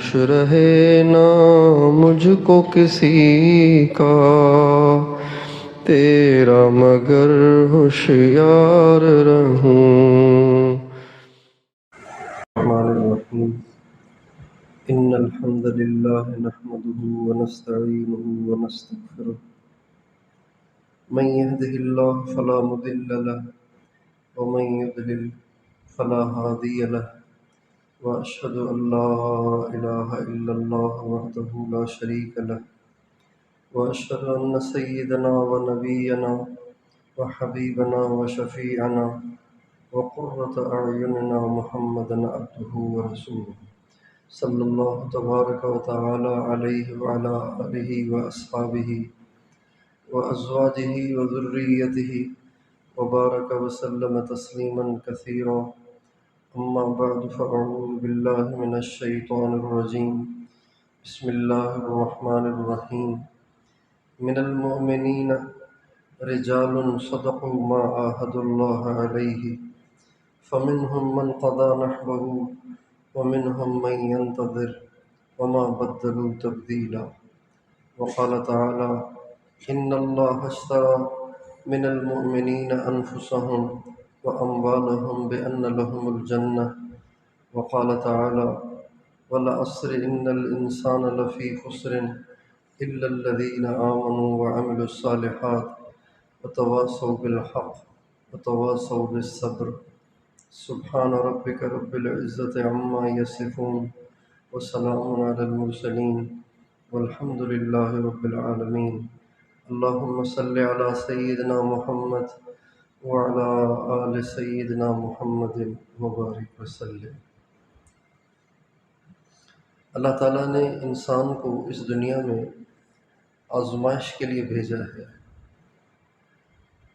ہوش رہے نہ مجھ کو کسی کا، تیرا مگر ہوشیار رہوں۔ الرحمن الرحیم۔ ان الحمد للہ نحمده ونستعینه ونستغفره، من يهده الله فلا مضل له ومن يضلل فلا هادي له، واشهد ان لا اله الا الله وحده لا شريك له، واشهد ان سيدنا ونبينا وحبيبنا وشفيعنا وقرة اعيننا محمدا عبده ورسوله، صلی اللہ تبارک و تعالی علیہ وعلی آلہ واصحابہ وازواجہ وذریتہ وبارک وسلم تسلیما کثیرا، اما بعد فاعوذ باللہ من الشیطان الرجیم، بسم اللہ الرحمن الرحیم۔ من المؤمنین رجال صدقوا ما عاهدوا اللہ علیہ، فمنهم من قضى نحبه ومنهم من ينتظر وما بدلوا تبديلا، وقال تعالى إن الله اشترى من المؤمنين أنفسهم وأموالهم بأن لهم الجنة، وقال تعالى والعصر إن الإنسان لفي خسر إلا الذين آمنوا وعملوا الصالحات وتواصوا بالحق وتواصوا بالصبر، سبحان ربك رب العزة عما يصفون وسلام على المرسلين والحمد لله رب العالمين۔ اللهم صل على سيدنا محمد وعلى آل سيدنا محمد وبارك وسلم۔ اللہ تعالیٰ نے انسان کو اس دنیا میں آزمائش کے لیے بھیجا ہے،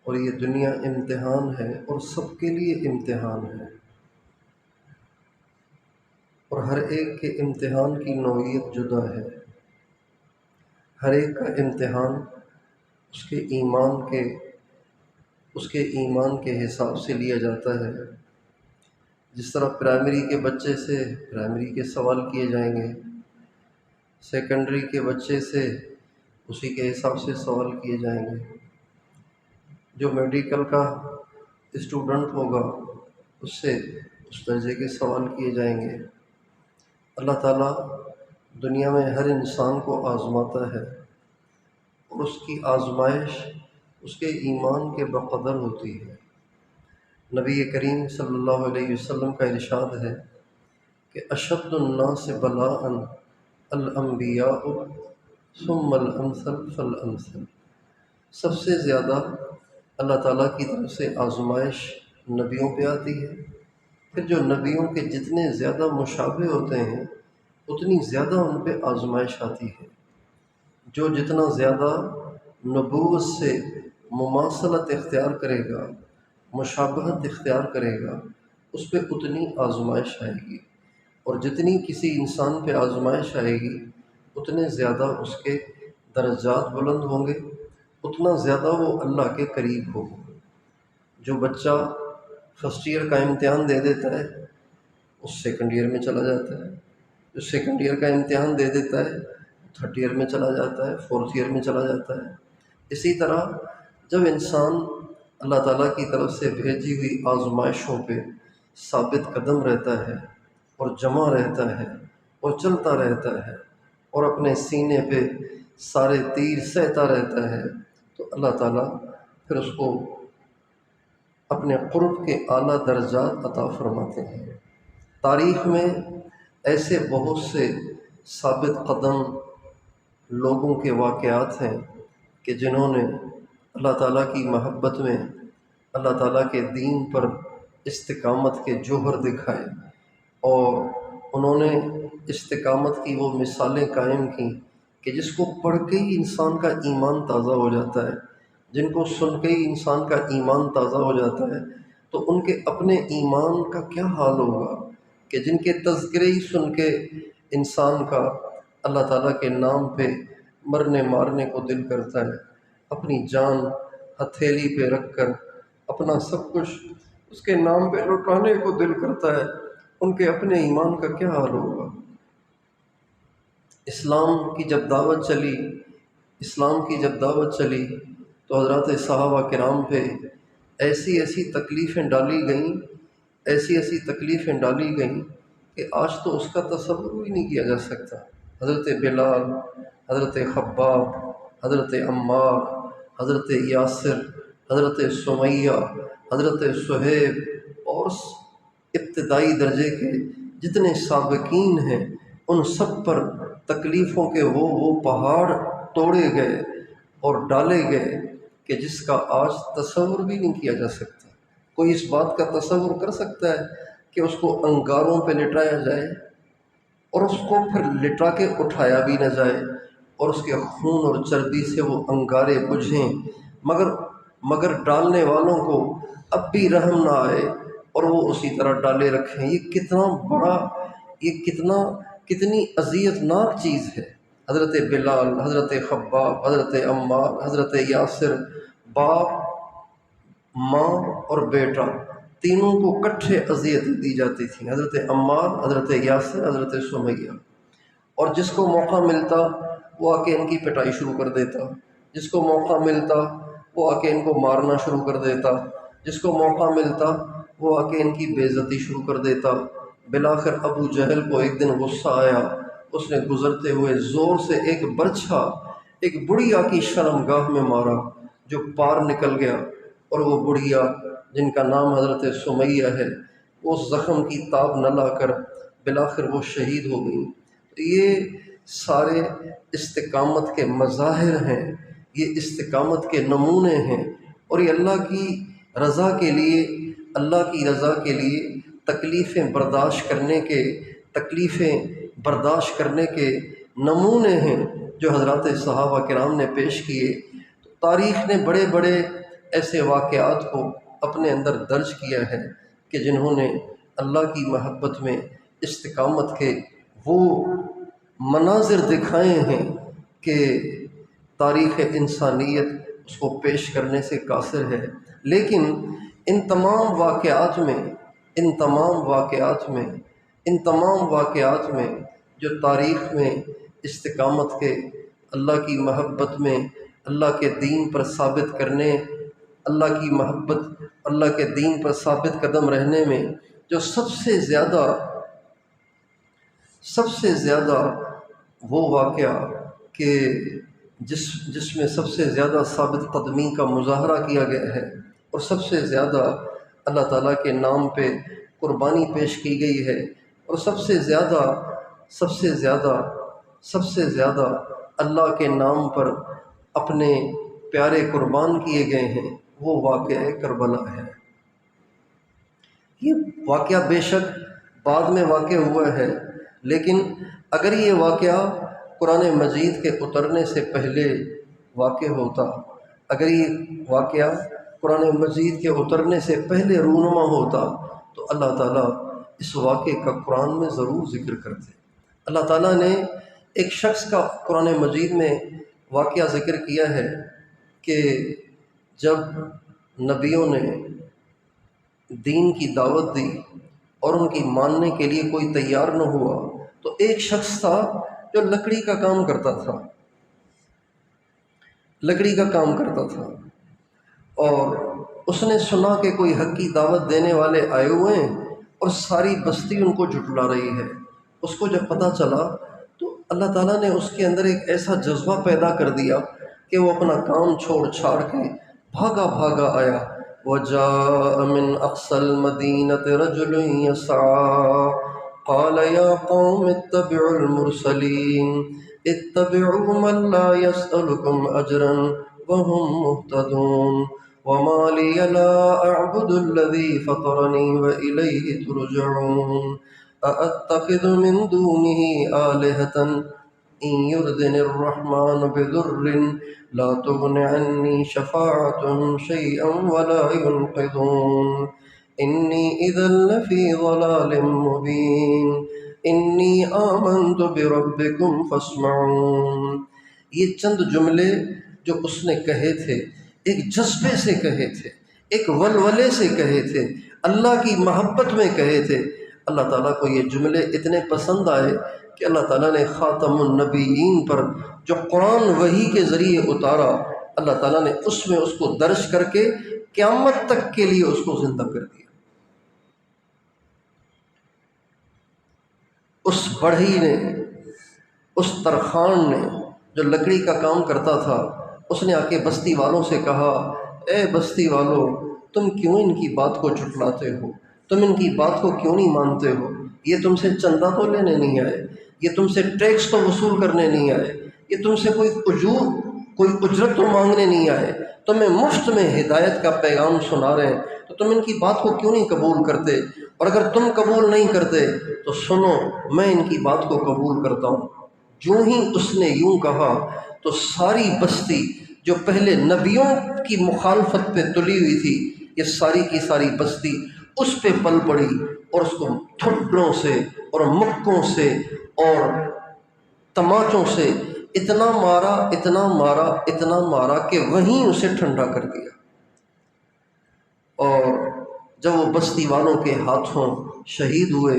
اور یہ دنیا امتحان ہے اور سب کے لیے امتحان ہے، اور ہر ایک کے امتحان کی نوعیت جدا ہے۔ ہر ایک کا امتحان اس کے ایمان کے حساب سے لیا جاتا ہے۔ جس طرح پرائمری کے بچے سے پرائمری کے سوال کیے جائیں گے، سیکنڈری کے بچے سے اسی کے حساب سے سوال کیے جائیں گے، جو میڈیکل کا اسٹوڈنٹ ہوگا اس سے اس درجے کے سوال کیے جائیں گے۔ اللہ تعالیٰ دنیا میں ہر انسان کو آزماتا ہے، اور اس کی آزمائش اس کے ایمان کے بقدر ہوتی ہے۔ نبی کریم صلی اللہ علیہ وسلم کا ارشاد ہے کہ اشد الناس بلاء الانبیاء ثم الامثل فالامثل، سب سے زیادہ اللہ تعالیٰ کی طرف سے آزمائش نبیوں پہ آتی ہے، پھر جو نبیوں کے جتنے زیادہ مشابہ ہوتے ہیں اتنی زیادہ ان پہ آزمائش آتی ہے۔ جو جتنا زیادہ نبوت سے مماثلت اختیار کرے گا، مشابہت اختیار کرے گا، اس پہ اتنی آزمائش آئے گی، اور جتنی کسی انسان پہ آزمائش آئے گی اتنے زیادہ اس کے درجات بلند ہوں گے، اتنا زیادہ وہ اللہ کے قریب ہوگا۔ جو بچہ فرسٹ ایئر کا امتحان دے دیتا ہے وہ سیکنڈ ایئر میں چلا جاتا ہے، جو سیکنڈ ایئر کا امتحان دے دیتا ہے تھرڈ ایئر میں چلا جاتا ہے، فورتھ ایئر میں چلا جاتا ہے۔ اسی طرح جب انسان اللہ تعالیٰ کی طرف سے بھیجی ہوئی آزمائشوں پہ ثابت قدم رہتا ہے اور جمع رہتا ہے اور چلتا رہتا ہے اور اپنے سینے پہ سارے تیر سہتا رہتا ہے، تو اللہ تعالیٰ پھر اس کو اپنے قرب کے اعلیٰ درجات عطا فرماتے ہیں۔ تاریخ میں ایسے بہت سے ثابت قدم لوگوں کے واقعات ہیں کہ جنہوں نے اللہ تعالیٰ کی محبت میں اللہ تعالیٰ کے دین پر استقامت کے جوہر دکھائے، اور انہوں نے استقامت کی وہ مثالیں قائم کیں کہ جس کو پڑھ کے ہی انسان کا ایمان تازہ ہو جاتا ہے، جن کو سن کے ہی انسان کا ایمان تازہ ہو جاتا ہے، تو ان کے اپنے ایمان کا کیا حال ہوگا کہ جن کے تذکرے ہی سن کے انسان کا اللہ تعالیٰ کے نام پہ مرنے مارنے کو دل کرتا ہے، اپنی جان ہتھیلی پہ رکھ کر اپنا سب کچھ اس کے نام پہ لوٹانے کو دل کرتا ہے، ان کے اپنے ایمان کا کیا حال ہوگا۔ اسلام کی جب دعوت چلی اسلام کی جب دعوت چلی تو حضرات صحابہ کرام پہ ایسی ایسی تکلیفیں ڈالی گئیں کہ آج تو اس کا تصور بھی نہیں کیا جا سکتا۔ حضرت بلال، حضرت خباب، حضرت عمار، حضرت یاسر، حضرت سمیہ، حضرت صہیب اور ابتدائی درجے کے جتنے سابقین ہیں ان سب پر تکلیفوں کے وہ پہاڑ توڑے گئے اور ڈالے گئے کہ جس کا آج تصور بھی نہیں کیا جا سکتا۔ کوئی اس بات کا تصور کر سکتا ہے کہ اس کو انگاروں پہ لٹایا جائے اور اس کو پھر لٹا کے اٹھایا بھی نہ جائے اور اس کے خون اور چربی سے وہ انگارے بجھیں، مگر ڈالنے والوں کو اب بھی رحم نہ آئے اور وہ اسی طرح ڈالے رکھیں؟ یہ کتنا بڑا، یہ کتنی اذیت ناک چیز ہے۔ حضرت بلال، حضرت خباب، حضرت عمار، حضرت یاسر، باپ، ماں اور بیٹا تینوں کو کٹھے اذیت دی جاتی تھی، حضرت عمار، حضرت یاسر، حضرت سمیہ۔ اور جس کو موقع ملتا وہ آ کے ان کی پٹائی شروع کر دیتا، جس کو موقع ملتا وہ آ کے ان کو مارنا شروع کر دیتا، جس کو موقع ملتا وہ آ کے ان کی بے عزتی شروع کر دیتا۔ بالآخر ابو جہل کو ایک دن غصہ آیا، اس نے گزرتے ہوئے زور سے ایک برچھا ایک بڑھیا کی شرمگاہ میں مارا جو پار نکل گیا، اور وہ بڑھیا جن کا نام حضرت سمیہ ہے وہ اس زخم کی تاب نہ لا کر بالآخر وہ شہید ہو گئیں۔ یہ سارے استقامت کے مظاہر ہیں، یہ استقامت کے نمونے ہیں، اور یہ اللہ کی رضا کے لیے تکلیفیں برداشت کرنے کے نمونے ہیں جو حضرات صحابہ کرام نے پیش کیے۔ تاریخ نے بڑے بڑے ایسے واقعات کو اپنے اندر درج کیا ہے کہ جنہوں نے اللہ کی محبت میں استقامت کے وہ مناظر دکھائے ہیں کہ تاریخ انسانیت اس کو پیش کرنے سے قاصر ہے۔ لیکن ان تمام واقعات میں جو تاریخ میں استقامت کے، اللہ کی محبت میں، اللہ کے دین پر ثابت کرنے، اللہ کی محبت، اللہ کے دین پر ثابت قدم رہنے میں جو سب سے زیادہ وہ واقعہ کہ جس میں سب سے زیادہ ثابت قدمی کا مظاہرہ کیا گیا ہے اور سب سے زیادہ اللہ تعالیٰ کے نام پہ قربانی پیش کی گئی ہے، اور سب سے زیادہ اللہ کے نام پر اپنے پیارے قربان کیے گئے ہیں، وہ واقعہ کربلا ہے۔ یہ واقعہ بے شک بعد میں واقع ہوا ہے، لیکن اگر یہ واقعہ قرآن مجید کے اترنے سے پہلے واقع ہوتا، اگر یہ واقعہ قرآن مجید کے اترنے سے پہلے رونما ہوتا تو اللہ تعالیٰ اس واقعے کا قرآن میں ضرور ذکر کرتے۔ اللہ تعالیٰ نے ایک شخص کا قرآن مجید میں واقعہ ذکر کیا ہے کہ جب نبیوں نے دین کی دعوت دی اور ان کی ماننے کے لیے کوئی تیار نہ ہوا تو ایک شخص تھا جو لکڑی کا کام کرتا تھا اور اس نے سنا کہ کوئی حق کی دعوت دینے والے آئے ہوئے ہیں اور ساری بستی ان کو جھٹلا رہی ہے۔ اس کو جب پتہ چلا تو اللہ تعالیٰ نے اس کے اندر ایک ایسا جذبہ پیدا کر دیا کہ وہ اپنا کام چھوڑ چھاڑ کے بھاگا آیا۔ وَجَاءَ مِنْ أَقْصَى الْمَدِينَةِ رَجُلٌ يَسْعَىٰ قَالَ يَا قَوْمِ اتَّبِعُوا الْمُرْسَلِينَ اتَّبِعُوا مَن لَّا يَسْأَلُكُمْ أَجْرًا وَهُم مُّهْتَدُونَ وَمَا لِيَ لَا أَعْبُدُ الَّذِي فَطَرَنِي وَإِلَيْهِ تُرْجَعُونَ أَأَتَّخِذُ مِن دُونِهِ آلِهَةً إِن يُرْدِنِ الرَّحْمَٰنُ بِضُرٍّ لَّا تُغْنِ عَنِّي شَفَاعَتُهُمْ شَيْئًا وَلَا يُنقِذُونِ إِنِّي إِذًا لَّفِي ضَلَالٍ مُّبِينٍ إِنِّي آمَنتُ بِرَبِّكُمْ فَاسْمَعُونِ۔ یہ چند جملے جو اس نے کہے تھے، ایک جذبے سے کہے تھے، ایک ولولے سے کہے تھے، اللہ کی محبت میں کہے تھے۔ اللہ تعالیٰ کو یہ جملے اتنے پسند آئے کہ اللہ تعالیٰ نے خاتم النبیین پر جو قرآن وحی کے ذریعے اتارا، اللہ تعالیٰ نے اس میں اس کو درج کر کے قیامت تک کے لیے اس کو زندہ کر دیا۔ اس بڑھئی نے، اس ترخان نے جو لکڑی کا کام کرتا تھا، اس نے آ کے بستی والوں سے کہا، اے بستی والوں، تم کیوں ان کی بات کو جھٹلاتے ہو؟ تم ان کی بات کو کیوں نہیں مانتے ہو؟ یہ تم سے چندہ تو لینے نہیں آئے، یہ تم سے ٹیکس تو وصول کرنے نہیں آئے، یہ تم سے کوئی اجرت تو مانگنے نہیں آئے، تمہیں مفت میں ہدایت کا پیغام سنا رہے ہیں، تو تم ان کی بات کو کیوں نہیں قبول کرتے؟ اور اگر تم قبول نہیں کرتے تو سنو، میں ان کی بات کو قبول کرتا ہوں۔ جو ہی اس نے یوں کہا تو ساری بستی جو پہلے نبیوں کی مخالفت پہ تلی ہوئی تھی، یہ ساری کی ساری بستی اس پہ پل پڑی اور اس کو تھپڑوں سے اور مکوں سے اور تماچوں سے اتنا مارا، اتنا مارا، اتنا مارا کہ وہیں اسے ٹھنڈا کر دیا۔ اور جب وہ بستی والوں کے ہاتھوں شہید ہوئے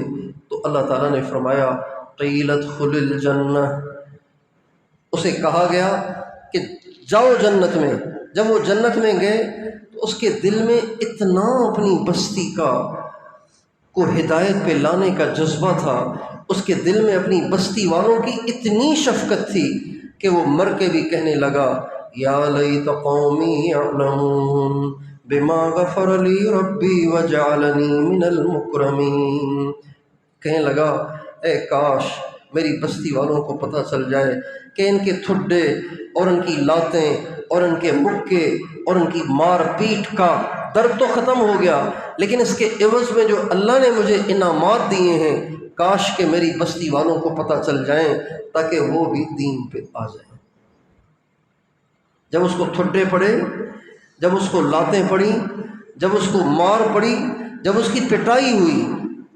تو اللہ تعالیٰ نے فرمایا قیل ادخل الجنہ، اسے کہا گیا کہ جاؤ جنت میں۔ جب وہ جنت میں گئے تو اس کے دل میں اتنا اپنی بستی کو ہدایت پہ لانے کا جذبہ تھا، اس کے دل میں اپنی بستی والوں کی اتنی شفقت تھی کہ وہ مر کے بھی کہنے لگا یا لیت قومی یعلمون بما غفر لی ربی وجعلنی من المکرمین، کہنے لگا اے کاش میری بستی والوں کو پتہ چل جائے کہ ان کے ٹھڈے اور ان کی لاتیں اور ان کے مکے اور ان کی مار پیٹ کا درد تو ختم ہو گیا، لیکن اس کے عوض میں جو اللہ نے مجھے انعامات دیے ہیں، کاش کہ میری بستی والوں کو پتہ چل جائیں تاکہ وہ بھی دین پہ آ جائیں۔ جب اس کو ٹھڈے پڑے، جب اس کو لاتیں پڑی، جب اس کو مار پڑی، جب اس کی پٹائی ہوئی،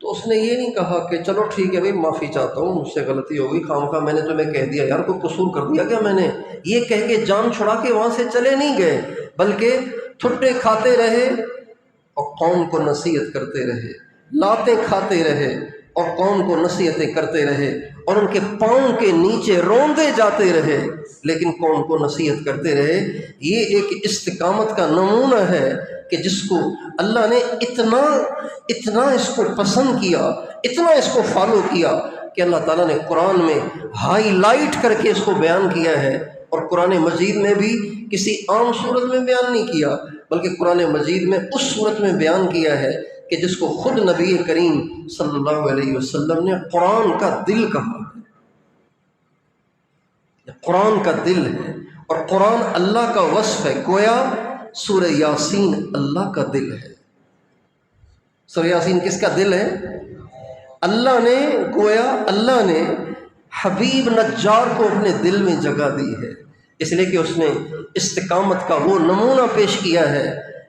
تو اس نے یہ نہیں کہا کہ چلو ٹھیک ہے بھائی معافی چاہتا ہوں، مجھ سے غلطی ہو گئی، خواہ میں نے تمہیں کہہ دیا، یار کوئی قصور کر دیا کیا میں نے، یہ کہہ کے جان چھڑا کے وہاں سے چلے نہیں گئے، بلکہ ٹھڈے کھاتے رہے اور قوم کو نصیحت کرتے رہے، لاتیں کھاتے رہے اور قوم کو نصیحتیں کرتے رہے اور ان کے پاؤں کے نیچے روندے جاتے رہے، لیکن قوم کو نصیحت کرتے رہے۔ یہ ایک استقامت کا نمونہ ہے کہ جس کو اللہ نے اتنا اس کو پسند کیا، اتنا اس کو فالو کیا کہ اللہ تعالیٰ نے قرآن میں ہائی لائٹ کر کے اس کو بیان کیا ہے، اور قرآن مجید میں بھی کسی عام صورت میں بیان نہیں کیا، بلکہ قرآن مجید میں اس صورت میں بیان کیا ہے کہ جس کو خود نبی کریم صلی اللہ علیہ وسلم نے قرآن کا دل کہا ہے۔ قرآن کا دل ہے، اور قرآن اللہ کا وصف ہے، گویا سورہ یاسین اللہ کا دل ہے۔ سورہ یاسین کس کا دل ہے؟ اللہ نے، گویا اللہ نے حبیب نجار کو اپنے دل میں جگہ دی ہے، اس لیے کہ اس نے استقامت کا وہ نمونہ پیش کیا ہے۔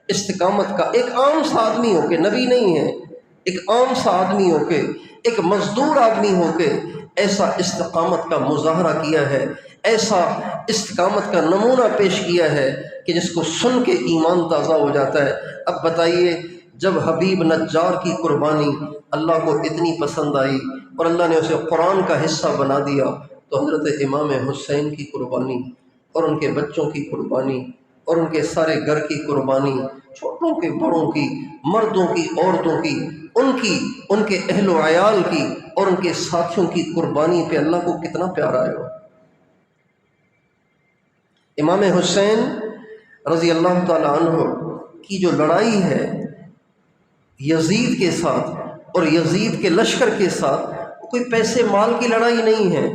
استقامت کا ایک عام سا آدمی ہو کے، نبی نہیں ہے، ایک عام سا آدمی ہو کے، ایک مزدور آدمی ہو کے ایسا استقامت کا مظاہرہ کیا ہے، ایسا استقامت کا نمونہ پیش کیا ہے کہ جس کو سن کے ایمان تازہ ہو جاتا ہے۔ اب بتائیے، جب حبیب نجار کی قربانی اللہ کو اتنی پسند آئی اور اللہ نے اسے قرآن کا حصہ بنا دیا، تو حضرت امام حسین کی قربانی اور ان کے بچوں کی قربانی اور ان کے سارے گھر کی قربانی، چھوٹوں کے بڑوں کی، مردوں کی عورتوں کی، ان کے اہل و عیال کی اور ان کے ساتھیوں کی قربانی پہ اللہ کو کتنا پیار آیا ہو۔ امام حسین رضی اللہ تعالی عنہ کی جو لڑائی ہے یزید کے ساتھ اور یزید کے لشکر کے ساتھ، وہ کوئی پیسے مال کی لڑائی نہیں ہے،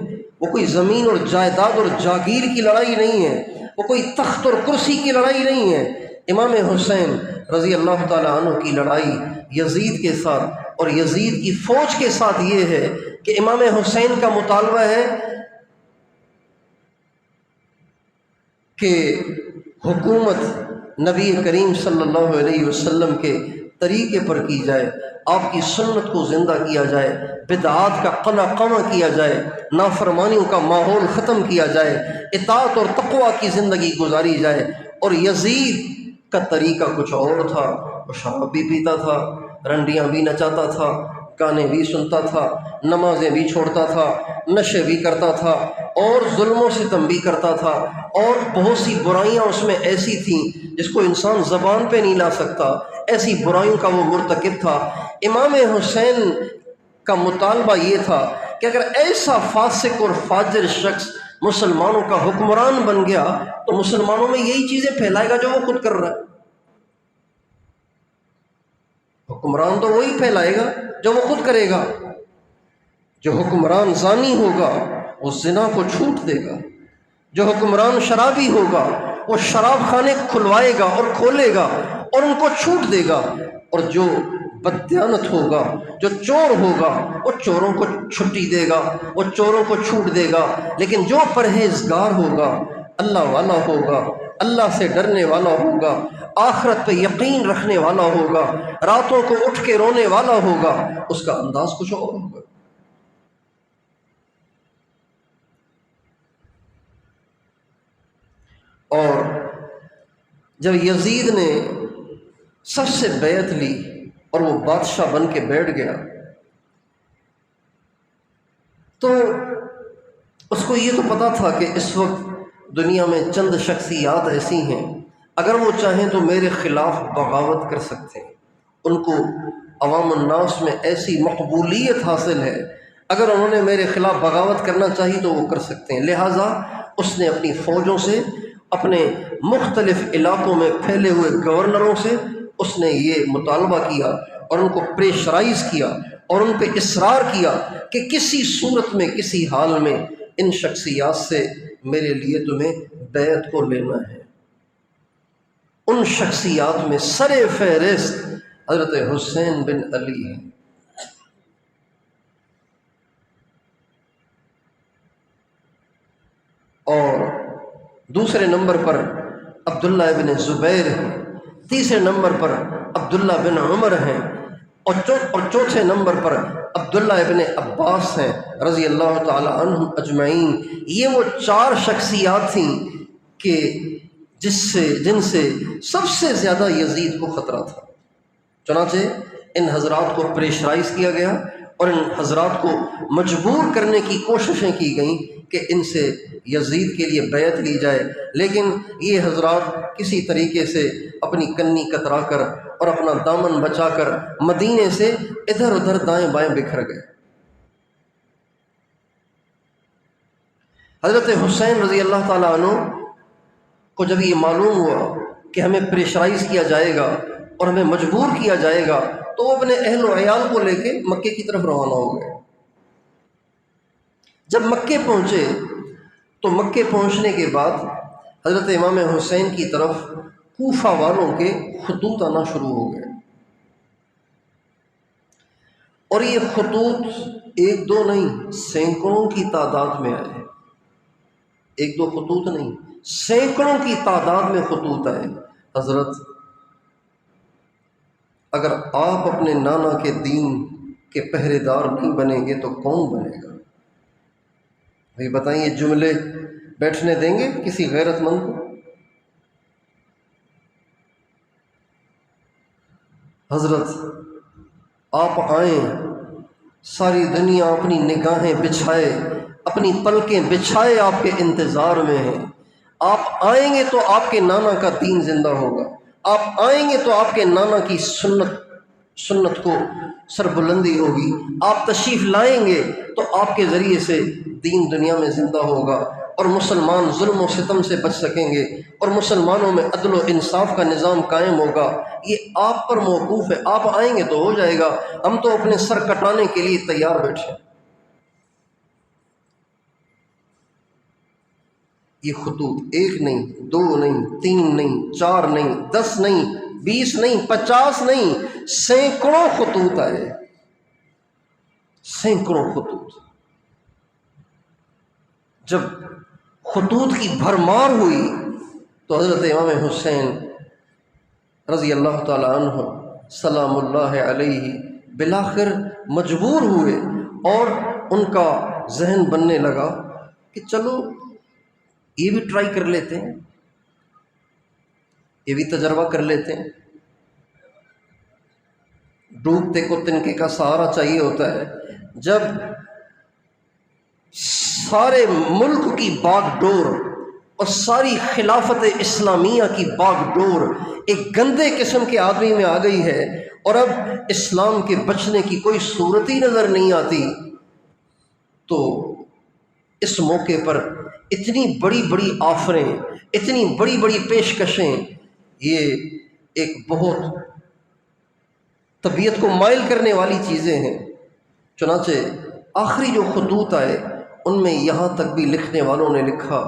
وہ کوئی زمین اور جائیداد اور جاگیر کی لڑائی نہیں ہے، وہ کوئی تخت اور کرسی کی لڑائی نہیں ہے۔ امام حسین رضی اللہ تعالیٰ عنہ کی لڑائی یزید کے ساتھ اور یزید کی فوج کے ساتھ یہ ہے کہ امام حسین کا مطالبہ ہے کہ حکومت نبی کریم صلی اللہ علیہ وسلم کے طریقے پر کی جائے، آپ کی سنت کو زندہ کیا جائے، بدعات کا قلع قمع کیا جائے، نافرمانیوں کا ماحول ختم کیا جائے، اطاعت اور تقوی کی زندگی گزاری جائے۔ اور یزید کا طریقہ کچھ اور تھا، وہ شراب بھی پیتا تھا، رنڈیاں بھی نچاتا تھا، گانے بھی سنتا تھا، نمازیں بھی چھوڑتا تھا، نشے بھی کرتا تھا، اور ظلم و ستم بھی کرتا تھا، اور بہت سی برائیاں اس میں ایسی تھیں جس کو انسان زبان پہ نہیں لا سکتا، ایسی برائیوں کا وہ مرتکب تھا۔ امام حسین کا مطالبہ یہ تھا کہ اگر ایسا فاسق اور فاجر شخص مسلمانوں کا حکمران بن گیا تو مسلمانوں میں یہی چیزیں پھیلائے گا جو وہ خود کر رہا ہے۔ حکمران تو وہی پھیلائے گا جو وہ خود کرے گا۔ جو حکمران زانی ہوگا وہ زنا کو چھوٹ دے گا، جو حکمران شرابی ہوگا وہ شراب خانے کھلوائے گا اور کھولے گا اور ان کو چھوٹ دے گا، اور جو بددیانت ہوگا، جو چور ہوگا، وہ چوروں کو چھٹی دے گا، وہ چوروں کو چھوٹ دے گا۔ لیکن جو پرہیزگار ہوگا، اللہ والا ہوگا، اللہ سے ڈرنے والا ہوگا، آخرت پہ یقین رکھنے والا ہوگا، راتوں کو اٹھ کے رونے والا ہوگا، اس کا انداز کچھ اور ہوگا۔ اور جب یزید نے سب سے بیعت لی اور وہ بادشاہ بن کے بیٹھ گیا تو اس کو یہ تو پتا تھا کہ اس وقت دنیا میں چند شخصیات ایسی ہیں اگر وہ چاہیں تو میرے خلاف بغاوت کر سکتے ہیں، ان کو عوام الناس میں ایسی مقبولیت حاصل ہے، اگر انہوں نے میرے خلاف بغاوت کرنا چاہی تو وہ کر سکتے ہیں۔ لہٰذا اس نے اپنی فوجوں سے، اپنے مختلف علاقوں میں پھیلے ہوئے گورنروں سے اس نے یہ مطالبہ کیا اور ان کو پریشرائز کیا اور ان پہ اصرار کیا کہ کسی صورت میں، کسی حال میں ان شخصیات سے میرے لیے تمہیں بیعت کو لینا ہے۔ ان شخصیات میں سر فہرست حضرت حسین بن علی ہیں۔ اور دوسرے نمبر پر عبداللہ ابن زبیر ہیں، تیسرے نمبر پر عبداللہ بن عمر ہیں، اور چوتھے نمبر پر عبداللہ ابن عباس ہیں رضی اللہ تعالی عنہم اجمعین۔ یہ وہ چار شخصیات تھیں کہ جن سے سب سے زیادہ یزید کو خطرہ تھا۔ چنانچہ ان حضرات کو پریشرائز کیا گیا اور ان حضرات کو مجبور کرنے کی کوششیں کی گئیں کہ ان سے یزید کے لیے بیعت لی جائے، لیکن یہ حضرات کسی طریقے سے اپنی کنی کترا کر اور اپنا دامن بچا کر مدینے سے ادھر ادھر دائیں بائیں بکھر گئے۔ حضرت حسین رضی اللہ تعالیٰ عنہ کو جب یہ معلوم ہوا کہ ہمیں پریشرائز کیا جائے گا اور ہمیں مجبور کیا جائے گا تو وہ اپنے اہل و عیال کو لے کے مکے کی طرف روانہ ہو گئے۔ جب مکے پہنچے تو مکے پہنچنے کے بعد حضرت امام حسین کی طرف کوفہ والوں کے خطوط آنا شروع ہو گئے، اور یہ خطوط ایک دو نہیں، سینکڑوں کی تعداد میں آئے۔ ایک دو خطوط نہیں، سینکڑوں کی تعداد میں خطوط آئے۔ حضرت اگر آپ اپنے نانا کے دین کے پہرے دار نہیں بنیں گے تو کون بنے گا؟ بھائی بتائیں، یہ جملے بیٹھنے دیں گے کسی غیرت مند کو؟ حضرت آپ آئیں، ساری دنیا اپنی نگاہیں بچھائے، اپنی پلکیں بچھائے آپ کے انتظار میں ہیں۔ آپ آئیں گے تو آپ کے نانا کا دین زندہ ہوگا، آپ آئیں گے تو آپ کے نانا کی سنت کو سربلندی ہوگی، آپ تشریف لائیں گے تو آپ کے ذریعے سے دین دنیا میں زندہ ہوگا اور مسلمان ظلم و ستم سے بچ سکیں گے اور مسلمانوں میں عدل و انصاف کا نظام قائم ہوگا۔ یہ آپ پر موقوف ہے، آپ آئیں گے تو ہو جائے گا، ہم تو اپنے سر کٹانے کے لیے تیار بیٹھے۔ یہ خطوط ایک نہیں، دو نہیں، تین نہیں، چار نہیں، 10 نہیں، 20 نہیں، 50 نہیں، سینکڑوں خطوط آئے، سینکڑوں خطوط۔ جب خطوط کی بھرمار ہوئی تو حضرت امام حسین رضی اللہ تعالی عنہ سلام اللہ علیہ بالآخر مجبور ہوئے اور ان کا ذہن بننے لگا کہ چلو یہ بھی ٹرائی کر لیتے ہیں، یہ بھی تجربہ کر لیتے ہیں۔ ڈوبتے کو تنکے کا سہارا چاہیے ہوتا ہے۔ جب سارے ملک کی باغ ڈور اور ساری خلافت اسلامیہ کی باغ ڈور ایک گندے قسم کے آدمی میں آ گئی ہے اور اب اسلام کے بچنے کی کوئی صورت ہی نظر نہیں آتی، تو اس موقع پر اتنی بڑی بڑی آفریں، اتنی بڑی بڑی پیشکشیں، یہ ایک بہت طبیعت کو مائل کرنے والی چیزیں ہیں۔ چنانچہ آخری جو خطوط آئے ان میں یہاں تک بھی لکھنے والوں نے لکھا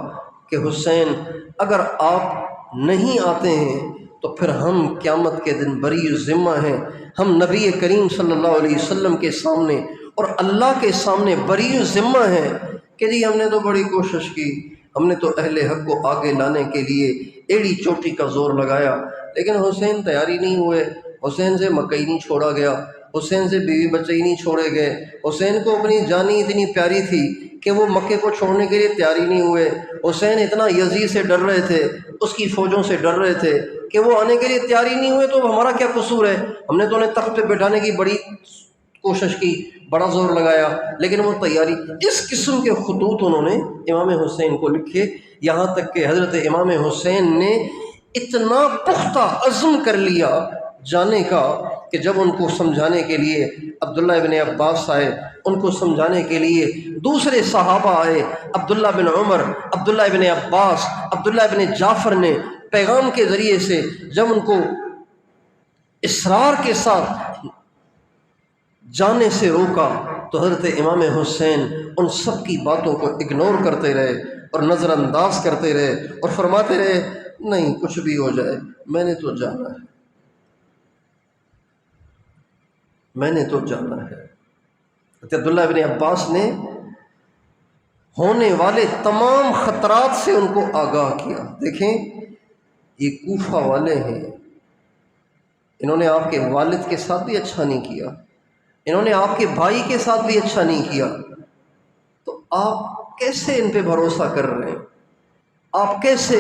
کہ حسین اگر آپ نہیں آتے ہیں تو پھر ہم قیامت کے دن بری ذمہ ہیں، ہم نبی کریم صلی اللہ علیہ وسلم کے سامنے اور اللہ کے سامنے بری ذمہ ہیں کہ جی ہم نے تو بڑی کوشش کی، ہم نے تو اہل حق کو آگے لانے کے لیے ایڑی چوٹی کا زور لگایا، لیکن حسین تیاری نہیں ہوئے، حسین سے مکہ ہی نہیں چھوڑا گیا، حسین سے بیوی بچے ہی نہیں چھوڑے گئے، حسین کو اپنی جانی اتنی پیاری تھی کہ وہ مکے کو چھوڑنے کے لیے تیاری نہیں ہوئے، حسین اتنا یزید سے ڈر رہے تھے، اس کی فوجوں سے ڈر رہے تھے کہ وہ آنے کے لیے تیاری نہیں ہوئے، تو ہمارا کیا قصور ہے، ہم نے تو انہیں تخت پہ بٹھانے کی بڑی کوشش کی، بڑا زور لگایا، لیکن وہ تیاری۔ اس قسم کے خطوط انہوں نے امام حسین کو لکھے، یہاں تک کہ حضرت امام حسین نے اتنا پختہ عزم کر لیا جانے کا کہ جب ان کو سمجھانے کے لیے عبداللہ ابن عباس آئے، ان کو سمجھانے کے لیے دوسرے صحابہ آئے، عبداللہ بن عمر، عبداللہ ابن عباس، عبداللہ ابن جعفر نے پیغام کے ذریعے سے جب ان کو اصرار کے ساتھ جانے سے روکا تو حضرت امام حسین ان سب کی باتوں کو اگنور کرتے رہے اور نظر انداز کرتے رہے اور فرماتے رہے نہیں کچھ بھی ہو جائے میں نے تو جانا ہے، میں نے تو جانا ہے۔ عبداللہ ابن عباس نے ہونے والے تمام خطرات سے ان کو آگاہ کیا۔ دیکھیں یہ کوفہ والے ہیں، انہوں نے آپ کے والد کے ساتھ بھی اچھا نہیں کیا، انہوں نے آپ کے بھائی کے ساتھ بھی اچھا نہیں کیا، تو آپ کیسے ان پہ بھروسہ کر رہے ہیں؟ آپ کیسے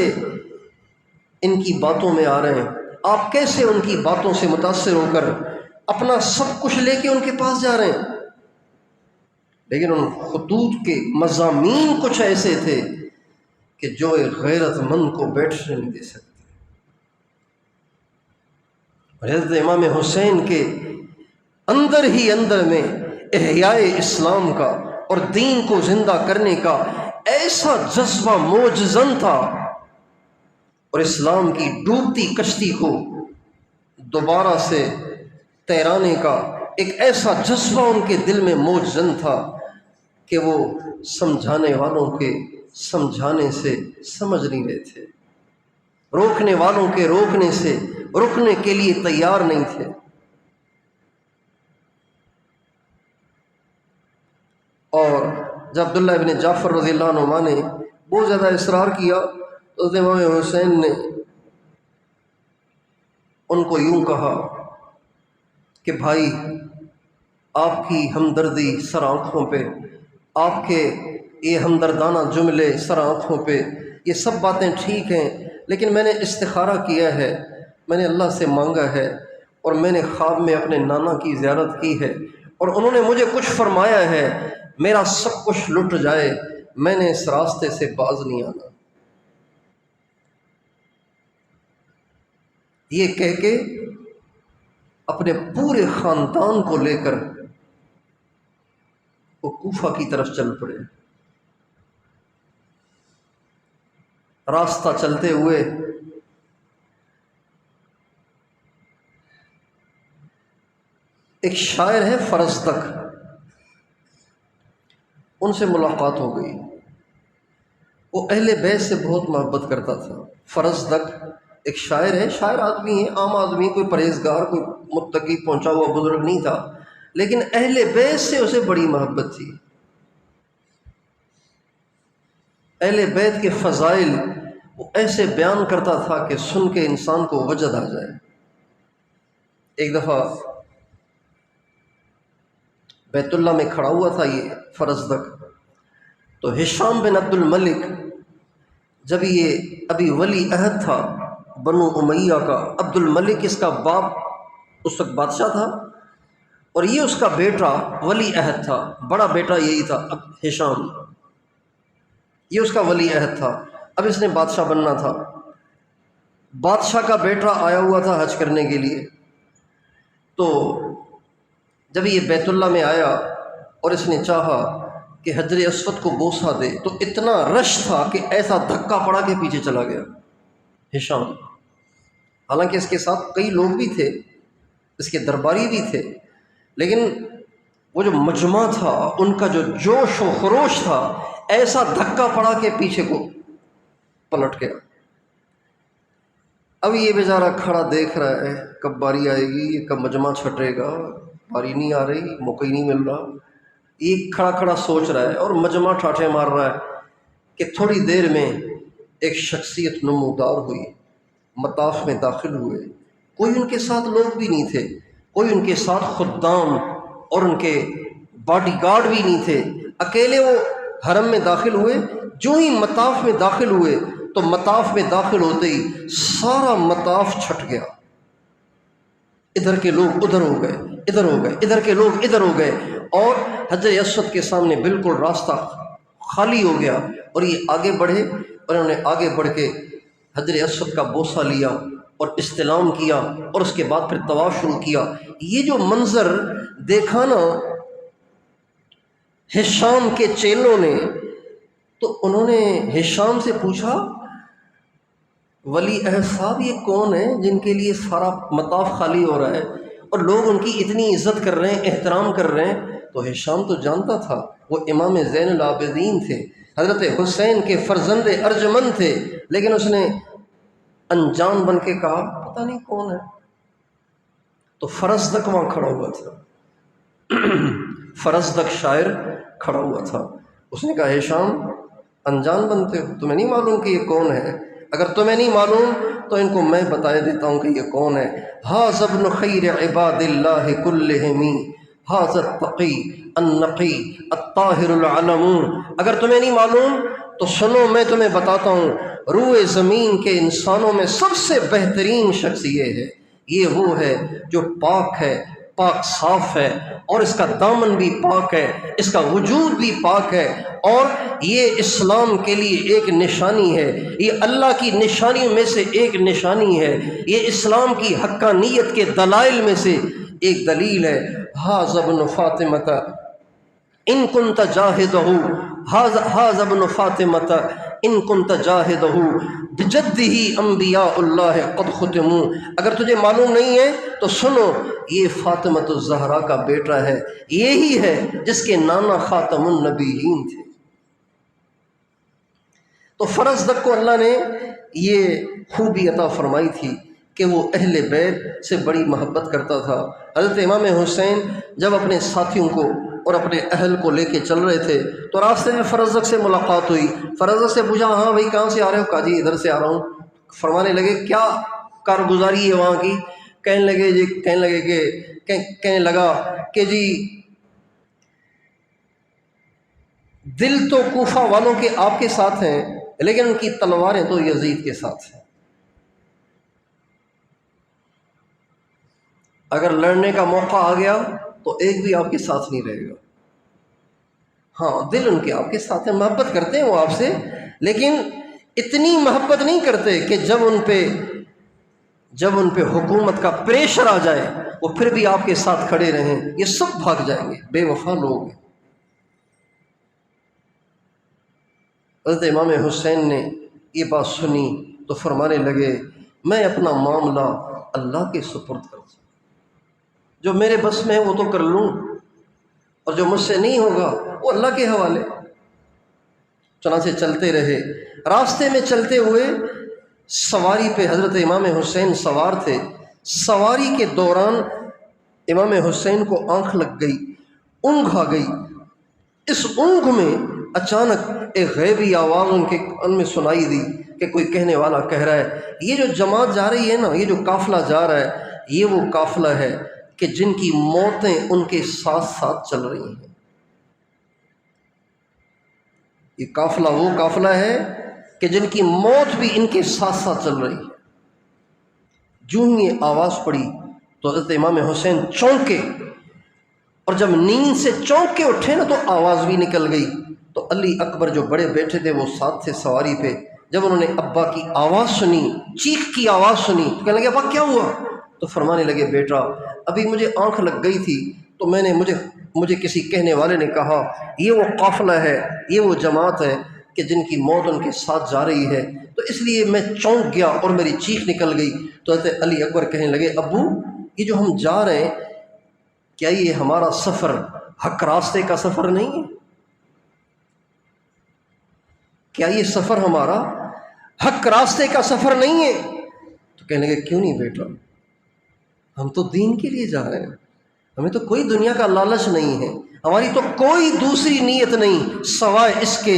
ان کی باتوں میں آ رہے ہیں؟ آپ کیسے ان کی باتوں سے متاثر ہو کر اپنا سب کچھ لے کے ان کے پاس جا رہے ہیں؟ لیکن ان خطوط کے مضامین کچھ ایسے تھے کہ جو ایک غیرت مند کو بیٹھنے نہیں دے سکتے۔ حضرت امام حسین کے اندر ہی اندر میں احیاء اسلام کا اور دین کو زندہ کرنے کا ایسا جذبہ موجزن تھا، اور اسلام کی ڈوبتی کشتی کو دوبارہ سے تیرانے کا ایک ایسا جذبہ ان کے دل میں موجزن تھا کہ وہ سمجھانے والوں کے سمجھانے سے سمجھ نہیں رہے تھے، روکنے والوں کے روکنے سے رکنے کے لیے تیار نہیں تھے۔ اور جب عبداللہ ابن جعفر رضی اللہ عنہ نے بہت زیادہ اصرار کیا تو امام حسین نے ان کو یوں کہا کہ بھائی آپ کی ہمدردی سر آنکھوں پہ، آپ کے یہ ہمدردانہ جملے سر آنکھوں پہ، یہ سب باتیں ٹھیک ہیں، لیکن میں نے استخارہ کیا ہے، میں نے اللہ سے مانگا ہے، اور میں نے خواب میں اپنے نانا کی زیارت کی ہے اور انہوں نے مجھے کچھ فرمایا ہے، میرا سب کچھ لٹ جائے میں نے اس راستے سے باز نہیں آنا۔ یہ کہہ کے اپنے پورے خاندان کو لے کر وہ کوفہ کی طرف چل پڑے۔ راستہ چلتے ہوئے ایک شاعر ہے فرزدق، ان سے ملاقات ہو گئی، وہ اہل بیت سے بہت محبت کرتا تھا۔ فرزدق ایک شاعر ہے، شاعر آدمی ہے، عام آدمی، کوئی پرہیزگار، کوئی متقی پہنچا ہوا بزرگ نہیں تھا، لیکن اہل بیت سے اسے بڑی محبت تھی۔ اہل بیت کے فضائل وہ ایسے بیان کرتا تھا کہ سن کے انسان کو وجد آ جائے۔ ایک دفعہ بیت اللہ میں کھڑا ہوا تھا یہ فرزدق، تو ہشام بن عبد الملک، جب یہ ابھی ولی عہد تھا بنو امیہ کا، عبد الملک اس کا باپ اس وقت بادشاہ تھا، اور یہ اس کا بیٹا ولی عہد تھا، بڑا بیٹا یہی تھا ہشام، یہ اس کا ولی عہد تھا۔ اب اس نے بادشاہ بننا تھا، بادشاہ کا بیٹا آیا ہوا تھا حج کرنے کے لیے۔ تو جب یہ بیت اللہ میں آیا اور اس نے چاہا کہ حجر اسود کو بوسہ دے، تو اتنا رش تھا کہ ایسا دھکا پڑا کے پیچھے چلا گیا ہشام۔ حالانکہ اس کے ساتھ کئی لوگ بھی تھے، اس کے درباری بھی تھے، لیکن وہ جو مجمع تھا، ان کا جو جوش و خروش تھا، ایسا دھکا پڑا کے پیچھے کو پلٹ گیا۔ اب یہ بیچارہ کھڑا دیکھ رہا ہے کب باری آئے گی، یہ کب مجمع چھٹے گا، باری نہیں آ رہی، موقع ہی نہیں مل رہا۔ یہ کھڑا کھڑا سوچ رہا ہے اور مجمع ٹھاٹھے مار رہا ہے کہ تھوڑی دیر میں ایک شخصیت نمودار ہوئی، مطاف میں داخل ہوئے۔ کوئی ان کے ساتھ لوگ بھی نہیں تھے، کوئی ان کے ساتھ خدام اور ان کے باڈی گارڈ بھی نہیں تھے، اکیلے وہ حرم میں داخل ہوئے۔ جو ہی مطاف میں داخل ہوئے تو مطاف میں داخل ہوتے ہی سارا مطاف چھٹ گیا، ادھر کے لوگ ادھر ہو گئے، ادھر ہو گئے، ادھر کے لوگ ادھر ہو گئے، اور حجر اسود کے سامنے بالکل راستہ خالی ہو گیا۔ اور یہ آگے بڑھے اور انہوں نے آگے بڑھ کے حجر اسود کا بوسہ لیا اور استلام کیا، اور اس کے بعد پھر طواف شروع کیا۔ یہ جو منظر دیکھا نا ہشام کے چیلوں نے، تو انہوں نے ہشام سے پوچھا، ولی عہد صاحب یہ کون ہے جن کے لیے سارا مطاف خالی ہو رہا ہے اور لوگ ان کی اتنی عزت کر رہے ہیں، احترام کر رہے ہیں؟ تو ہشام تو جانتا تھا وہ امام زین العابدین تھے، حضرت حسین کے فرزند ارجمند تھے، لیکن اس نے انجان بن کے کہا پتہ نہیں کون ہے۔ تو فرزدق وہاں کھڑا ہوا تھا، فرزدق شاعر کھڑا ہوا تھا۔ اس نے کہا ہشام انجان بنتے ہو، تمہیں نہیں معلوم کہ یہ کون ہے؟ اگر تمہیں نہیں معلوم تو ان کو میں بتا دیتا ہوں کہ یہ کون ہے۔ ھذا ابن خیر عباد اللہ کلہم، ھذا التقی النقی الطاہر العلم۔ اگر تمہیں نہیں معلوم تو سنو، میں تمہیں بتاتا ہوں، روئے زمین کے انسانوں میں سب سے بہترین شخص یہ ہے، یہ وہ ہے جو پاک ہے، پاک صاف ہے، اور اس کا دامن بھی پاک ہے، اس کا وجود بھی پاک ہے، اور یہ اسلام کے لیے ایک نشانی ہے، یہ اللہ کی نشانیوں میں سے ایک نشانی ہے، یہ اسلام کی حقانیت کے دلائل میں سے ایک دلیل ہے۔ ھذا ابن فاطمۃ ان کنت جاہدہ، ھذا ابن فاطمۃ ان کنت جاہدہ بجدہ انبیاء اللہ قد ختموا۔ اگر تجھے معلوم نہیں ہے تو سنو، یہ فاطمۃ الزہرا کا بیٹا ہے، یہی ہے جس کے نانا خاتم النبیین تھے۔ تو فرزدق کو اللہ نے یہ خوبی عطا فرمائی تھی کہ وہ اہل بیت سے بڑی محبت کرتا تھا۔ حضرت امام حسین جب اپنے ساتھیوں کو اور اپنے اہل کو لے کے چل رہے تھے تو راستے میں فرزدق سے ملاقات ہوئی۔ فرزدق سے پوچھا ہاں بھائی کہاں سے آ رہے ہو؟ کہا جی ادھر سے آ رہا ہوں۔ فرمانے لگے کیا کارگزاری ہے وہاں کی؟ کہنے لگا کہ جی دل تو کوفہ والوں کے آپ کے ساتھ ہیں، لیکن ان کی تلواریں تو یزید کے ساتھ ہیں۔ اگر لڑنے کا موقع آ گیا تو ایک بھی آپ کے ساتھ نہیں رہے گا۔ ہاں دل ان کے آپ کے ساتھ ہیں، محبت کرتے ہیں وہ آپ سے، لیکن اتنی محبت نہیں کرتے کہ جب ان پہ حکومت کا پریشر آ جائے وہ پھر بھی آپ کے ساتھ کھڑے رہیں۔ یہ سب بھاگ جائیں گے، بے وفا لوگ ہیں۔ حضرت امام حسین نے یہ بات سنی تو فرمانے لگے میں اپنا معاملہ اللہ کے سپرد کرتا ہوں، جو میرے بس میں ہے وہ تو کر لوں، اور جو مجھ سے نہیں ہوگا وہ اللہ کے حوالے۔ چنانچہ چلتے رہے، راستے میں چلتے ہوئے سواری پہ حضرت امام حسین سوار تھے۔ سواری کے دوران امام حسین کو آنکھ لگ گئی، اونگھ آ گئی۔ اس اونگھ میں اچانک ایک غیبی آواز ان کے کان میں سنائی دی کہ کوئی کہنے والا کہہ رہا ہے یہ جو جماعت جا رہی ہے نا، یہ جو قافلہ جا رہا ہے، یہ وہ قافلہ ہے کہ جن کی موتیں ان کے ساتھ ساتھ چل رہی ہیں۔ یہ قافلہ وہ قافلہ ہے کہ جن کی موت بھی ان کے ساتھ ساتھ چل رہی ہے۔ جو ہی یہ آواز پڑی تو حضرت امام حسین چونکے اور جب نیند سے چونک کے اٹھے نا تو آواز بھی نکل گئی۔ تو علی اکبر جو بڑے بیٹے تھے وہ ساتھ تھے سواری پہ، جب انہوں نے ابا کی آواز سنی، چیخ کی آواز سنی، تو کہنے لگے ابا کیا ہوا؟ تو فرمانے لگے بیٹا ابھی مجھے آنکھ لگ گئی تھی تو مجھے کسی کہنے والے نے کہا یہ وہ قافلہ ہے، یہ وہ جماعت ہے کہ جن کی موت ان کے ساتھ جا رہی ہے، تو اس لیے میں چونک گیا اور میری چیخ نکل گئی۔ تو حضرت علی اکبر کہنے لگے ابو یہ جو ہم جا رہے ہیں کیا یہ ہمارا سفر حق راستے کا سفر نہیں ہے؟ کیا یہ سفر ہمارا حق راستے کا سفر نہیں ہے؟ تو کہنے لگے کیوں نہیں بیٹا، ہم تو دین کے لیے جا رہے ہیں، ہمیں تو کوئی دنیا کا لالچ نہیں ہے، ہماری تو کوئی دوسری نیت نہیں سوائے اس کے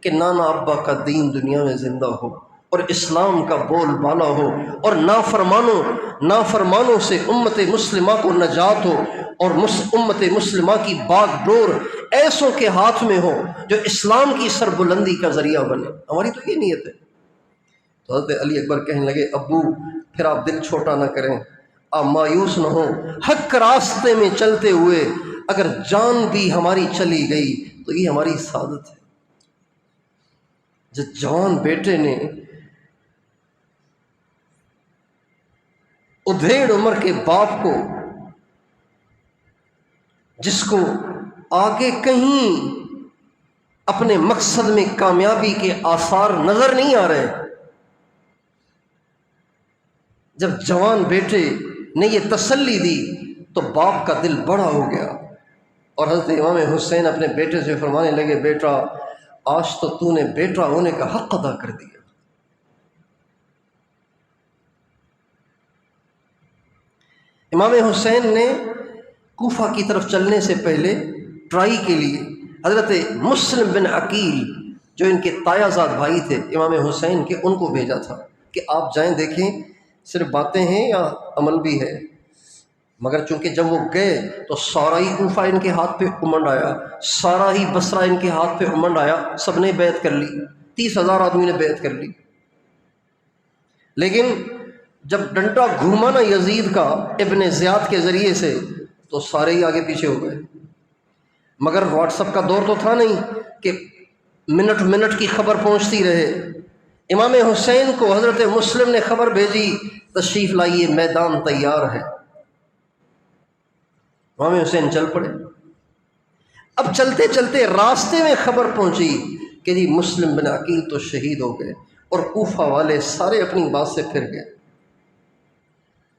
کہ نانا ابا کا دین دنیا میں زندہ ہو اور اسلام کا بول بالا ہو اور نافرمانوں سے امت مسلمہ کو نجات ہو اور امت مسلمہ کی باغ ڈور ایسوں کے ہاتھ میں ہو جو اسلام کی سربلندی کا ذریعہ بنے، ہماری تو یہ نیت ہے۔ تو حضرت علی اکبر کہنے لگے ابو پھر آپ دل چھوٹا نہ کریں، آپ مایوس نہ ہوں، حق راستے میں چلتے ہوئے اگر جان بھی ہماری چلی گئی تو یہ ہماری سعادت ہے۔ جس جوان بیٹے نے ادھیڑ عمر کے باپ کو، جس کو آگے کہیں اپنے مقصد میں کامیابی کے آثار نظر نہیں آ رہے، جب جوان بیٹے نے یہ تسلی دی تو باپ کا دل بڑا ہو گیا، اور حضرت امام حسین اپنے بیٹے سے فرمانے لگے بیٹا آج تو نے بیٹا ہونے کا حق ادا کر دیا۔ امام حسین نے کوفہ کی طرف چلنے سے پہلے ٹرائی کے لیے حضرت مسلم بن عقیل جو ان کے تایا زاد بھائی تھے امام حسین کے، ان کو بھیجا تھا کہ آپ جائیں دیکھیں صرف باتیں ہیں یا عمل بھی ہے، مگر چونکہ جب وہ گئے تو سارا ہی کوفہ ان کے ہاتھ پہ امنڈ آیا، سارا ہی بصرہ ان کے ہاتھ پہ امنڈ آیا، سب نے بیعت کر لی، 30,000 آدمی نے بیعت کر لی۔ لیکن جب ڈنڈا گھوما نا یزید کا ابن زیاد کے ذریعے سے تو سارے ہی آگے پیچھے ہو گئے، مگر واٹس ایپ کا دور تو تھا نہیں کہ منٹ کی خبر پہنچتی رہے۔ امام حسین کو حضرت مسلم نے خبر بھیجی تشریف لائیے میدان تیار ہے، امام حسین چل پڑے۔ اب چلتے چلتے راستے میں خبر پہنچی کہ جی مسلم بن عقیل تو شہید ہو گئے، اور کوفہ والے سارے اپنی بات سے پھر گئے۔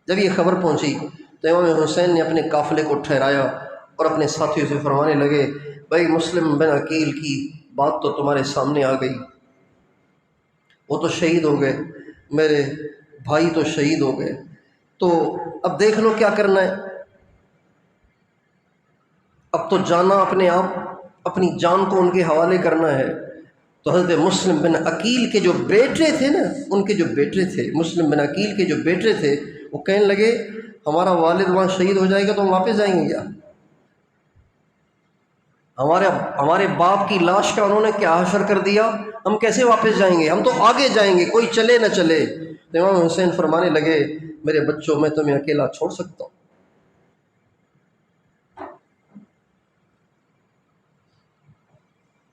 جب یہ خبر پہنچی تو امام حسین نے اپنے قافلے کو ٹھہرایا اور اپنے ساتھیوں سے فرمانے لگے بھائی مسلم بن عقیل کی بات تو تمہارے سامنے آ گئی، وہ تو شہید ہو گئے، میرے بھائی تو شہید ہو گئے، تو اب دیکھ لو کیا کرنا ہے، اب تو جانا اپنے آپ اپنی جان کو ان کے حوالے کرنا ہے۔ تو حضرت مسلم بن عقیل کے جو بیٹے تھے نا، ان کے جو بیٹے تھے، مسلم بن عقیل کے جو بیٹے تھے، وہ کہنے لگے ہمارا والد وہاں شہید ہو جائے گا تو ہم واپس جائیں گے کیا؟ ہمارے باپ کی لاش کا انہوں نے کیا حشر کر دیا، ہم کیسے واپس جائیں گے، ہم تو آگے جائیں گے، کوئی چلے نہ چلے۔ تو امام حسین فرمانے لگے میرے بچوں میں تمہیں اکیلا چھوڑ سکتا ہوں۔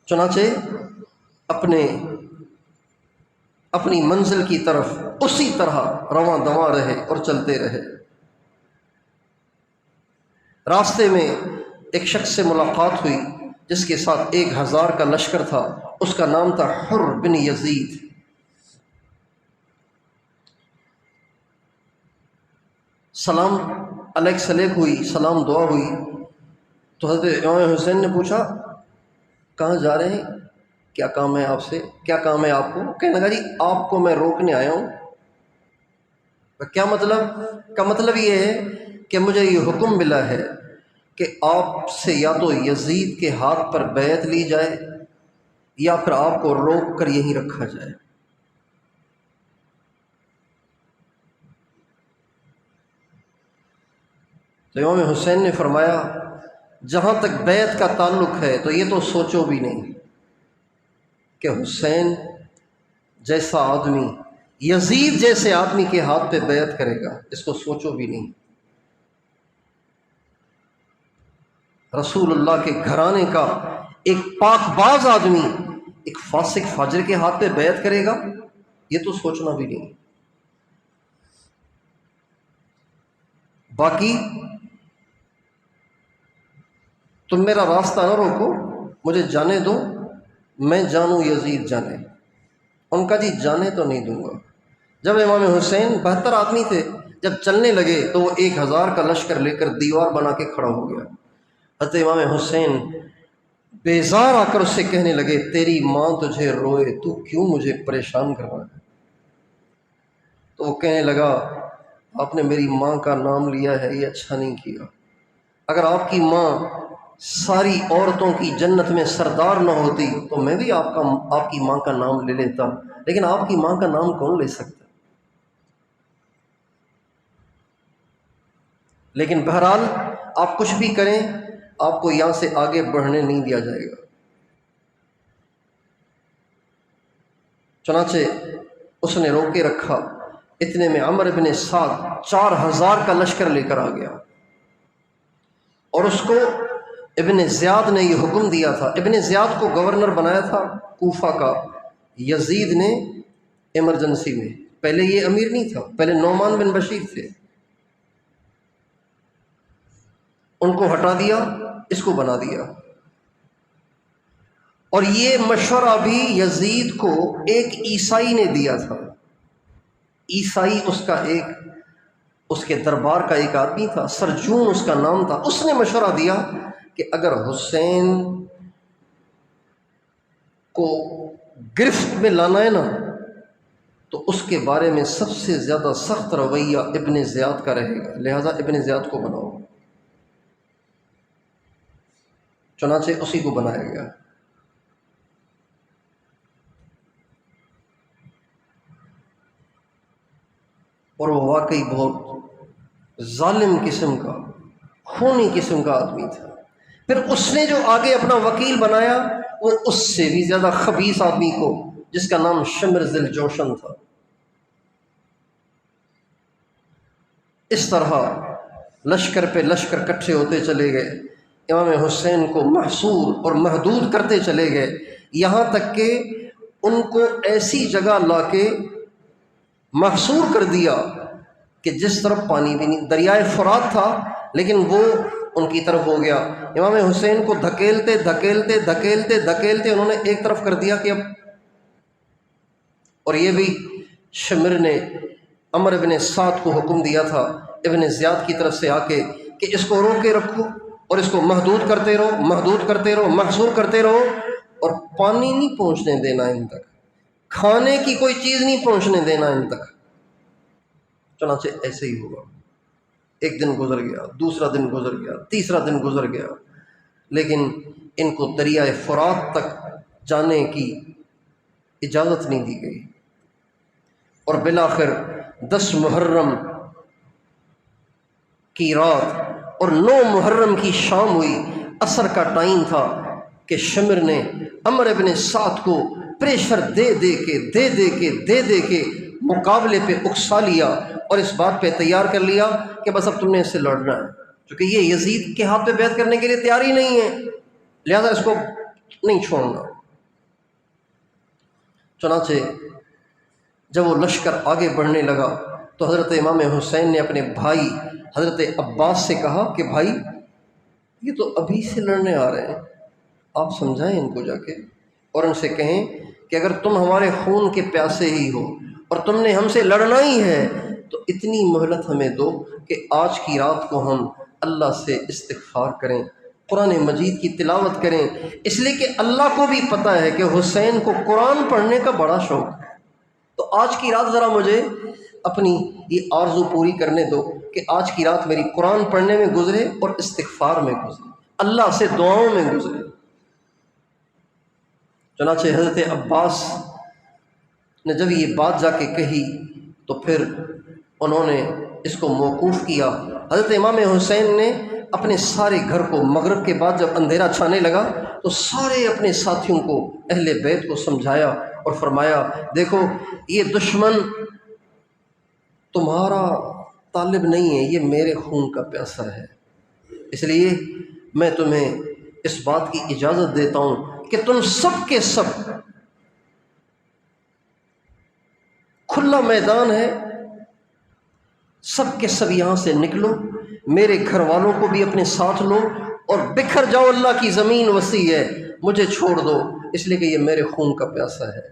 چنانچہ اپنی منزل کی طرف اسی طرح رواں دواں رہے اور چلتے رہے۔ راستے میں ایک شخص سے ملاقات ہوئی جس کے ساتھ 1000 کا لشکر تھا، اس کا نام تھا حر بن یزید۔ سلام علیک سلیک ہوئی، سلام دعا ہوئی، تو حضرت امام حسین نے پوچھا کہاں جا رہے ہیں، کیا کام ہے آپ سے، کیا کام ہے آپ کو؟ کہنے لگا جی آپ کو میں روکنے آیا ہوں۔ کیا مطلب؟ کا مطلب یہ ہے کہ مجھے یہ حکم ملا ہے کہ آپ سے یا تو یزید کے ہاتھ پر بیعت لی جائے یا پھر آپ کو روک کر یہیں رکھا جائے۔ تو امام حسین نے فرمایا جہاں تک بیعت کا تعلق ہے تو یہ تو سوچو بھی نہیں کہ حسین جیسا آدمی یزید جیسے آدمی کے ہاتھ پہ بیعت کرے گا، اس کو سوچو بھی نہیں۔ رسول اللہ کے گھرانے کا ایک پاک باز آدمی ایک فاسق فاجر کے ہاتھ پہ بیعت کرے گا؟ یہ تو سوچنا بھی نہیں۔ باقی تم میرا راستہ نہ روکو، مجھے جانے دو، میں جانوں یزید جانے۔ ان کا جی جانے تو نہیں دوں گا۔ جب امام حسین 72 آدمی تھے، جب چلنے لگے تو وہ 1000 کا لشکر لے کر دیوار بنا کے کھڑا ہو گیا۔ حضرت امام حسین بیزار آ کر اس سے کہنے لگے، تیری ماں تجھے روئے، تو کیوں مجھے پریشان کر رہا ہے؟ تو وہ کہنے لگا، آپ نے میری ماں کا نام لیا ہے، یہ اچھا نہیں کیا۔ اگر آپ کی ماں ساری عورتوں کی جنت میں سردار نہ ہوتی تو میں بھی آپ کی ماں کا نام لے لیتا، لیکن آپ کی ماں کا نام کون لے سکتا؟ لیکن بہرحال آپ کچھ بھی کریں، آپ کو یہاں سے آگے بڑھنے نہیں دیا جائے گا۔ چنانچہ اس نے روکے رکھا۔ اتنے میں عمرو بن سعد 4000 کا لشکر لے کر آ گیا، اور اس کو ابن زیاد نے یہ حکم دیا تھا۔ ابن زیاد کو گورنر بنایا تھا کوفہ کا یزید نے ایمرجنسی میں۔ پہلے یہ امیر نہیں تھا، پہلے نعمان بن بشیر تھے۔ ان کو ہٹا دیا، اس کو بنا دیا۔ اور یہ مشورہ بھی یزید کو ایک عیسائی نے دیا تھا۔ عیسائی اس کے دربار کا ایک آدمی تھا، سرجون اس کا نام تھا۔ اس نے مشورہ دیا کہ اگر حسین کو گرفت میں لانا ہے نا تو اس کے بارے میں سب سے زیادہ سخت رویہ ابن زیاد کا رہے گا، لہذا ابن زیاد کو بناؤ۔ چنانچہ اسی کو بنایا گیا۔ اور وہ واقعی بہت ظالم قسم کا، خونی قسم کا آدمی تھا۔ پھر اس نے جو آگے اپنا وکیل بنایا وہ اس سے بھی زیادہ خبیث آدمی کو، جس کا نام شمر ذی الجوشن تھا۔ اس طرح لشکر پہ لشکر کٹھے ہوتے چلے گئے، امام حسین کو محصور اور محدود کرتے چلے گئے، یہاں تک کہ ان کو ایسی جگہ لا کے محصور کر دیا کہ جس طرف پانی بھی نہیں، دریائے فرات تھا لیکن وہ ان کی طرف ہو گیا۔ امام حسین کو دھکیلتے دھکیلتے دھکیلتے دھکیلتے انہوں نے ایک طرف کر دیا کہ اب، اور یہ بھی شمر نے عمرو بن سعد کو حکم دیا تھا ابن زیاد کی طرف سے آ کے کہ اس کو روکے رکھو اور اس کو محدود کرتے رہو، محدود کرتے رہو، محصور کرتے رہو، اور پانی نہیں پہنچنے دینا ان تک، کھانے کی کوئی چیز نہیں پہنچنے دینا ان تک۔ چنانچہ ایسے ہی ہوا۔ ایک دن گزر گیا، دوسرا دن گزر گیا، تیسرا دن گزر گیا، لیکن ان کو دریائے فرات تک جانے کی اجازت نہیں دی گئی۔ اور بالآخر 10 محرم کی رات اور 9 محرم کی شام ہوئی، عصر کا ٹائم تھا کہ شمر نے عمرو بن سعد کو پریشر دے دے کے مقابلے پہ اکسا لیا اور اس بات پہ تیار کر لیا کہ بس اب تم نے اس سے لڑنا ہے، کیونکہ یہ یزید کے ہاتھ پہ بیعت کرنے کے لیے تیار ہی نہیں ہے، لہذا اس کو نہیں چھوڑنا۔ چنانچہ جب وہ لشکر آگے بڑھنے لگا تو حضرت امام حسین نے اپنے بھائی حضرت عباس سے کہا کہ بھائی یہ تو ابھی سے لڑنے آ رہے ہیں، آپ سمجھائیں ان کو جا کے، اور ان سے کہیں کہ اگر تم ہمارے خون کے پیاسے ہی ہو اور تم نے ہم سے لڑنا ہی ہے تو اتنی مہلت ہمیں دو کہ آج کی رات کو ہم اللہ سے استغفار کریں، قرآن مجید کی تلاوت کریں، اس لیے کہ اللہ کو بھی پتہ ہے کہ حسین کو قرآن پڑھنے کا بڑا شوق ہے۔ تو آج کی رات ذرا مجھے اپنی یہ آرزو پوری کرنے دو کہ آج کی رات میری قرآن پڑھنے میں گزرے اور استغفار میں گزرے، اللہ سے دعاؤں میں گزرے۔ چنانچہ حضرت عباس نے جب یہ بات جا کے کہی تو پھر انہوں نے اس کو موقوف کیا۔ حضرت امام حسین نے اپنے سارے گھر کو مغرب کے بعد جب اندھیرا چھانے لگا تو سارے اپنے ساتھیوں کو، اہل بیت کو سمجھایا اور فرمایا دیکھو یہ دشمن تمہارا طالب نہیں ہے، یہ میرے خون کا پیاسا ہے، اس لیے میں تمہیں اس بات کی اجازت دیتا ہوں کہ تم سب کے سب، کھلا میدان ہے، سب کے سب یہاں سے نکلو، میرے گھر والوں کو بھی اپنے ساتھ لو اور بکھر جاؤ، اللہ کی زمین وسیع ہے، مجھے چھوڑ دو اس لیے کہ یہ میرے خون کا پیاسا ہے۔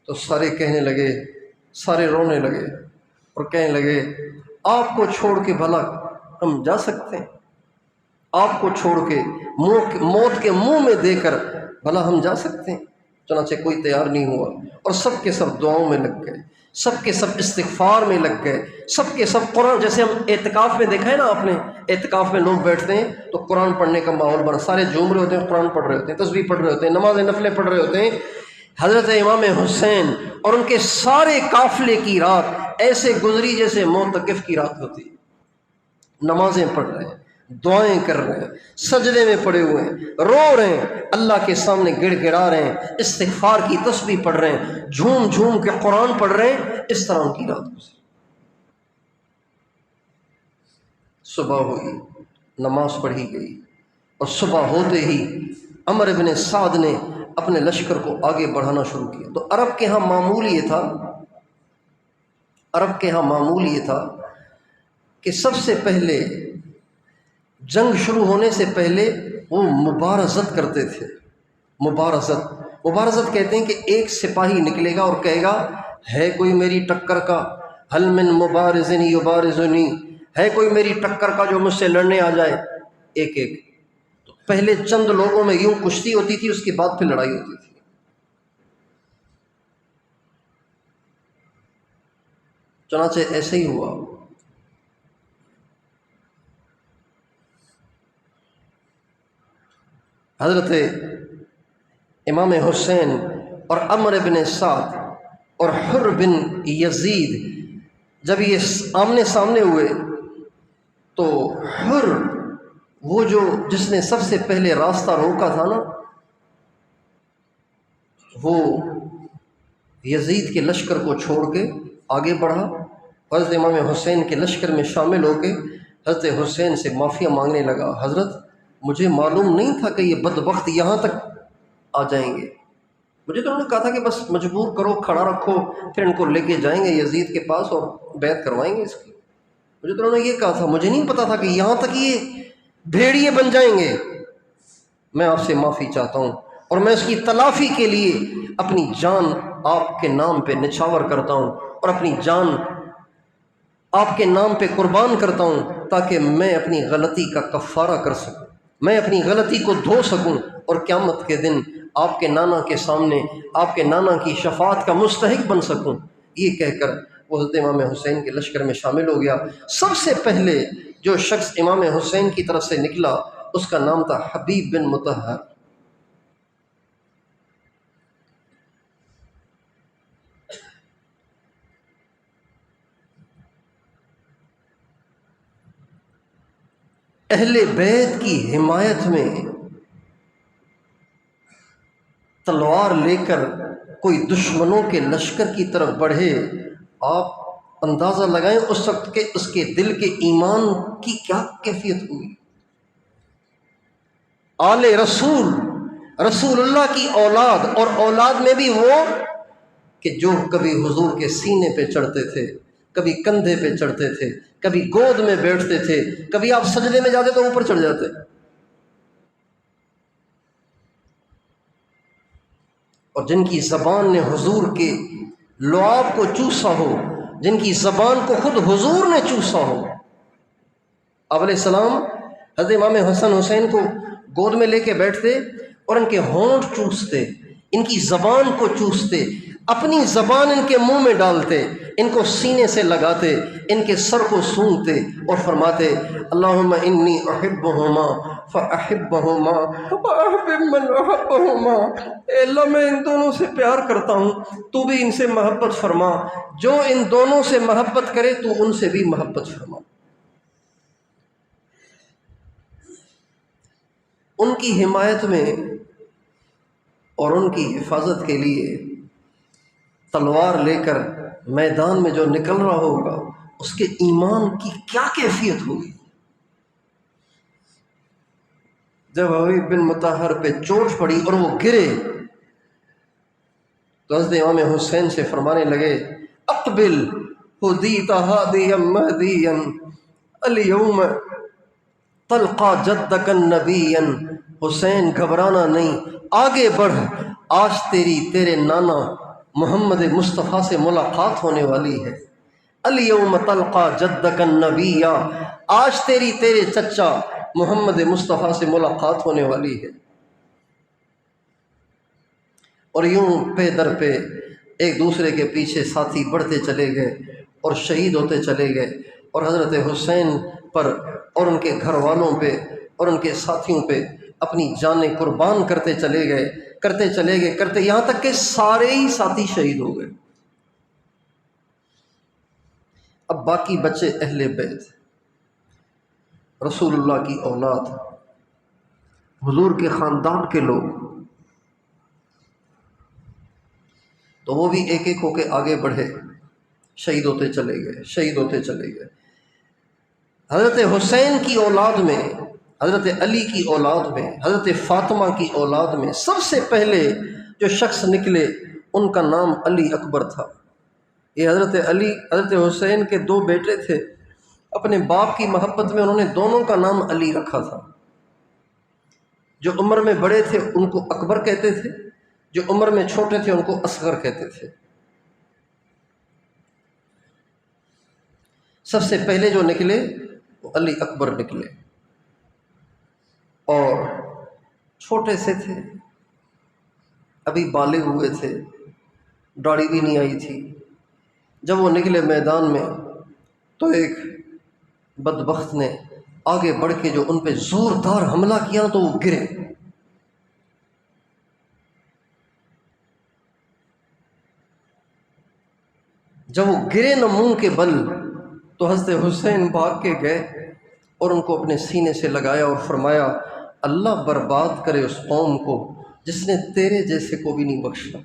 تو سارے کہنے لگے، سارے رونے لگے اور کہنے لگے آپ کو چھوڑ کے بھلا ہم جا سکتے ہیں؟ آپ کو چھوڑ کے موت کے منہ میں دے کر بھلا ہم جا سکتے ہیں؟ چنانچہ کوئی تیار نہیں ہوا اور سب کے سب دعاؤں میں لگ گئے، سب کے سب استغفار میں لگ گئے، سب کے سب قرآن، جیسے ہم اعتکاف میں دیکھا ہے نا آپ نے، اعتکاف میں لوگ بیٹھتے ہیں تو قرآن پڑھنے کا ماحول بنا، سارے جھوم رہے ہوتے ہیں، قرآن پڑھ رہے ہوتے ہیں، تسبیح پڑھ رہے ہوتے ہیں، نماز نفلیں پڑھ رہے ہوتے ہیں۔ حضرت امام حسین اور ان کے سارے قافلے کی رات ایسے گزری جیسے معتکف کی رات ہوتی، نمازیں پڑھ رہے ہیں، دعائیں کر رہے ہیں، سجدے میں پڑے ہوئے ہیں، رو رہے ہیں، اللہ کے سامنے گڑ گڑا رہے ہیں، استغفار کی تسبیح پڑھ رہے ہیں، جھوم جھوم کے قرآن پڑھ رہے ہیں۔ اس طرح ان کی رات گزری۔ صبح ہوئی، نماز پڑھی گئی اور صبح ہوتے ہی عمر بن سعد نے اپنے لشکر کو آگے بڑھانا شروع کیا۔ تو عرب کے ہاں معمول یہ تھا، عرب کے ہاں معمول یہ تھا کہ سب سے پہلے جنگ شروع ہونے سے پہلے وہ مبارزت کرتے تھے۔ مبارزت کہتے ہیں کہ ایک سپاہی نکلے گا اور کہے گا ہے کوئی میری ٹکر کا، حل من مبارز یبارزنی، ہے کوئی میری ٹکر کا جو مجھ سے لڑنے آ جائے، ایک ایک۔ تو پہلے چند لوگوں میں یوں کشتی ہوتی تھی، اس کے بعد پھر لڑائی ہوتی تھی۔ چنانچہ ایسے ہی ہوا۔ حضرت امام حسین اور عمر بن سعد اور حر بن یزید جب یہ آمنے سامنے ہوئے تو حر، وہ جو جس نے سب سے پہلے راستہ روکا تھا نا، وہ یزید کے لشکر کو چھوڑ کے آگے بڑھا، حضرت امام حسین کے لشکر میں شامل ہو کے حضرت حسین سے معافیا مانگنے لگا، حضرت مجھے معلوم نہیں تھا کہ یہ بدبخت یہاں تک آ جائیں گے، مجھے تو انہوں نے کہا تھا کہ بس مجبور کرو، کھڑا رکھو، پھر ان کو لے کے جائیں گے یزید کے پاس اور بیعت کروائیں گے اس کی، مجھے تو انہوں نے یہ کہا تھا، مجھے نہیں پتا تھا کہ یہاں تک یہ بھیڑیے بن جائیں گے۔ میں آپ سے معافی چاہتا ہوں اور میں اس کی تلافی کے لیے اپنی جان آپ کے نام پہ نچھاور کرتا ہوں اور اپنی جان آپ کے نام پہ قربان کرتا ہوں تاکہ میں اپنی غلطی کا کفارہ کر سکوں، میں اپنی غلطی کو دھو سکوں اور قیامت کے دن آپ کے نانا کے سامنے آپ کے نانا کی شفاعت کا مستحق بن سکوں۔ یہ کہہ کر وہ حضرت امام حسین کے لشکر میں شامل ہو گیا۔ سب سے پہلے جو شخص امام حسین کی طرف سے نکلا اس کا نام تھا حبیب بن مطہر۔ اہل بیت کی حمایت میں تلوار لے کر کوئی دشمنوں کے لشکر کی طرف بڑھے، آپ اندازہ لگائیں اس وقت کے اس کے دل کے ایمان کی کیا کیفیت ہوئی۔ آل رسول، رسول اللہ کی اولاد، اور اولاد میں بھی وہ کہ جو کبھی حضور کے سینے پہ چڑھتے تھے، کبھی کندھے پہ چڑھتے تھے، کبھی گود میں بیٹھتے تھے، کبھی آپ سجدے میں جاتے تو اوپر چڑھ جاتے، اور جن کی زبان نے حضور کے لعاب کو چوسا ہو، جن کی زبان کو خود حضور نے چوسا ہو۔ آپ علیہ السلام حضرت امام حسن حسین کو گود میں لے کے بیٹھتے اور ان کے ہونٹ چوستے، ان کی زبان کو چوستے، اپنی زبان ان کے منہ میں ڈالتے، ان کو سینے سے لگاتے، ان کے سر کو سونگتے اور فرماتے اللہم انی احبہما فاحبہما واحبب من احبہما، اے اللہ میں ان دونوں سے پیار کرتا ہوں، تو بھی ان سے محبت فرما، جو ان دونوں سے محبت کرے تو ان سے بھی محبت فرما۔ ان کی حمایت میں اور ان کی حفاظت کے لیے تلوار لے کر میدان میں جو نکل رہا ہوگا اس کے ایمان کی کیا کیفیت ہوگی۔ جب حبیب بن مطہر پہ چوٹ پڑی اور وہ گرے تو حضرت امام حسین سے فرمانے لگے اقبل ہدیت ہادیا مہدیا الیوم تلقا جدک نبیا، حسین گھبرانا نہیں، آگے بڑھ، آج تیرے نانا محمد مصطفیٰ سے ملاقات ہونے والی ہے۔ الیوم تلقا جدک النبی، آج تیرے چچا محمد مصطفیٰ سے ملاقات ہونے والی ہے۔ اور یوں پہ در پہ ایک دوسرے کے پیچھے ساتھی بڑھتے چلے گئے اور شہید ہوتے چلے گئے، اور حضرت حسین پر اور ان کے گھر والوں پہ اور ان کے ساتھیوں پہ اپنی جانیں قربان کرتے چلے گئے یہاں تک کہ سارے ہی ساتھی شہید ہو گئے۔ اب باقی بچے اہل بیت، رسول اللہ کی اولاد، حضور کے خاندان کے لوگ، تو وہ بھی ایک ایک ہو کے آگے بڑھے، شہید ہوتے چلے گئے۔ حضرت حسین کی اولاد میں، حضرت علی کی اولاد میں، حضرت فاطمہ کی اولاد میں سب سے پہلے جو شخص نکلے ان کا نام علی اکبر تھا۔ یہ حضرت حسین کے دو بیٹے تھے، اپنے باپ کی محبت میں انہوں نے دونوں کا نام علی رکھا تھا۔ جو عمر میں بڑے تھے ان کو اکبر کہتے تھے، جو عمر میں چھوٹے تھے ان کو اصغر کہتے تھے۔ سب سے پہلے جو نکلے وہ علی اکبر نکلے، اور چھوٹے سے تھے، ابھی بالغ ہوئے تھے، داڑھی بھی نہیں آئی تھی۔ جب وہ نکلے میدان میں تو ایک بدبخت نے آگے بڑھ کے جو ان پہ زوردار حملہ کیا تو وہ گرے۔ جب وہ گرے نہ منہ کے بل تو حضرت حسین بھاگ کے گئے اور ان کو اپنے سینے سے لگایا اور فرمایا اللہ برباد کرے اس قوم کو جس نے تیرے جیسے کو بھی نہیں بخشا۔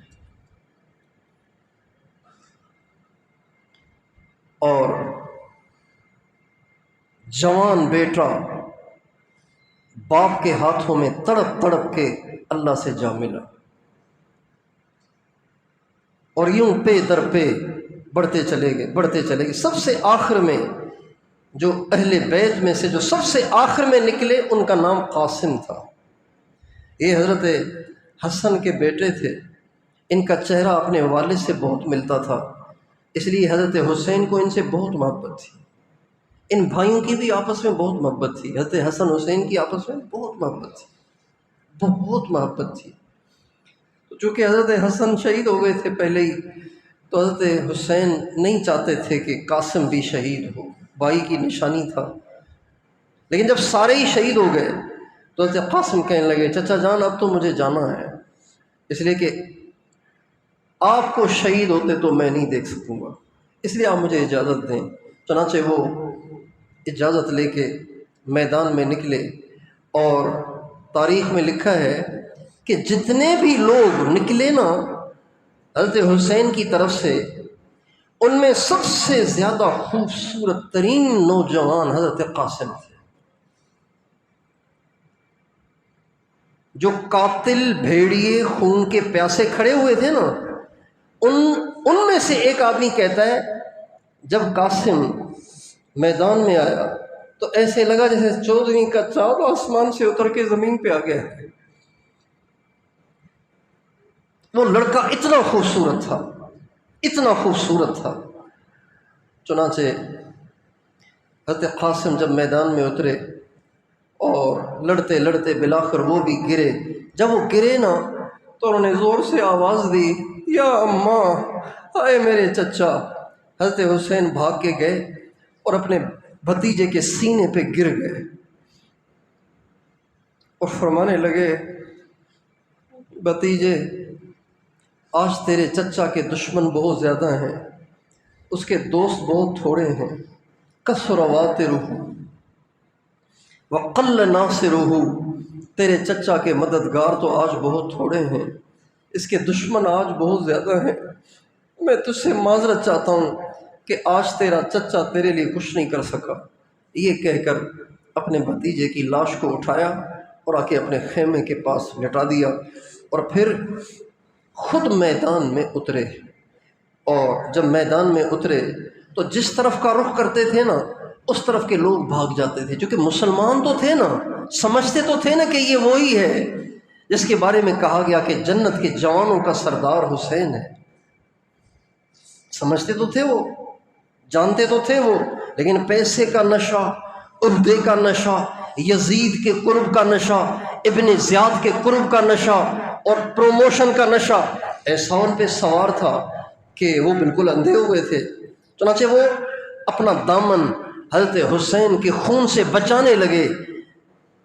اور جوان بیٹا باپ کے ہاتھوں میں تڑپ تڑپ کے اللہ سے جا ملا، اور یوں پہ در پہ بڑھتے چلے گئے۔ سب سے آخر میں جو اہل بیت میں سے جو سب سے آخر میں نکلے ان کا نام قاسم تھا۔ یہ حضرت حسن کے بیٹے تھے، ان کا چہرہ اپنے والد سے بہت ملتا تھا، اس لیے حضرت حسین کو ان سے بہت محبت تھی۔ ان بھائیوں کی بھی آپس میں بہت محبت تھی، حضرت حسن حسین کی آپس میں بہت محبت تھی۔ تو چونکہ حضرت حسن شہید ہو گئے تھے پہلے ہی، تو حضرت حسین نہیں چاہتے تھے کہ قاسم بھی شہید ہو، بھائی کی نشانی تھا۔ لیکن جب سارے ہی شہید ہو گئے تو حضرت قاسم کہنے لگے چچا جان اب تو مجھے جانا ہے، اس لیے کہ آپ کو شہید ہوتے تو میں نہیں دیکھ سکوں گا، اس لیے آپ مجھے اجازت دیں۔ چنانچہ وہ اجازت لے کے میدان میں نکلے، اور تاریخ میں لکھا ہے کہ جتنے بھی لوگ نکلے نا حضرت حسین کی طرف سے، ان میں سب سے زیادہ خوبصورت ترین نوجوان حضرت قاسم تھے۔ جو قاتل بھیڑیے خون کے پیاسے کھڑے ہوئے تھے نا، ان میں سے ایک آدمی کہتا ہے جب قاسم میدان میں آیا تو ایسے لگا جیسے 14ویں کا چاند آسمان سے اتر کے زمین پہ آ گیا ہے۔ وہ لڑکا اتنا خوبصورت تھا۔ چنانچہ حضرت قاسم جب میدان میں اترے اور لڑتے لڑتے بالآخر وہ بھی گرے۔ جب وہ گرے نا تو انہوں نے زور سے آواز دی یا اماں، آئے میرے چچا۔ حضرت حسین بھاگ کے گئے اور اپنے بھتیجے کے سینے پہ گر گئے اور فرمانے لگے بھتیجے آج تیرے چچا کے دشمن بہت زیادہ ہیں، اس کے دوست بہت تھوڑے ہیں۔ کثر واترہ وقل ناصرہ، تیرے چچا کے مددگار تو آج بہت تھوڑے ہیں، اس کے دشمن آج بہت زیادہ ہیں۔ میں تجھ سے معذرت چاہتا ہوں کہ آج تیرا چچا تیرے لیے کچھ نہیں کر سکا۔ یہ کہہ کر اپنے بھتیجے کی لاش کو اٹھایا اور آ کے اپنے خیمے کے پاس لٹا دیا، اور پھر خود میدان میں اترے۔ اور جب میدان میں اترے تو جس طرف کا رخ کرتے تھے نا اس طرف کے لوگ بھاگ جاتے تھے، کیونکہ مسلمان تو تھے نا، سمجھتے تو تھے نا کہ یہ وہی ہے جس کے بارے میں کہا گیا کہ جنت کے جوانوں کا سردار حسین ہے۔ سمجھتے تو تھے وہ، جانتے تو تھے وہ، لیکن پیسے کا نشہ، عہدے کا نشہ، یزید کے قرب کا نشہ، ابن زیاد کے قرب کا نشہ اور پروموشن کا نشہ ایسا ان پہ سوار تھا کہ وہ بالکل اندھے ہوئے تھے۔ چنانچہ وہ اپنا دامن حضرت حسین کے خون سے بچانے لگے۔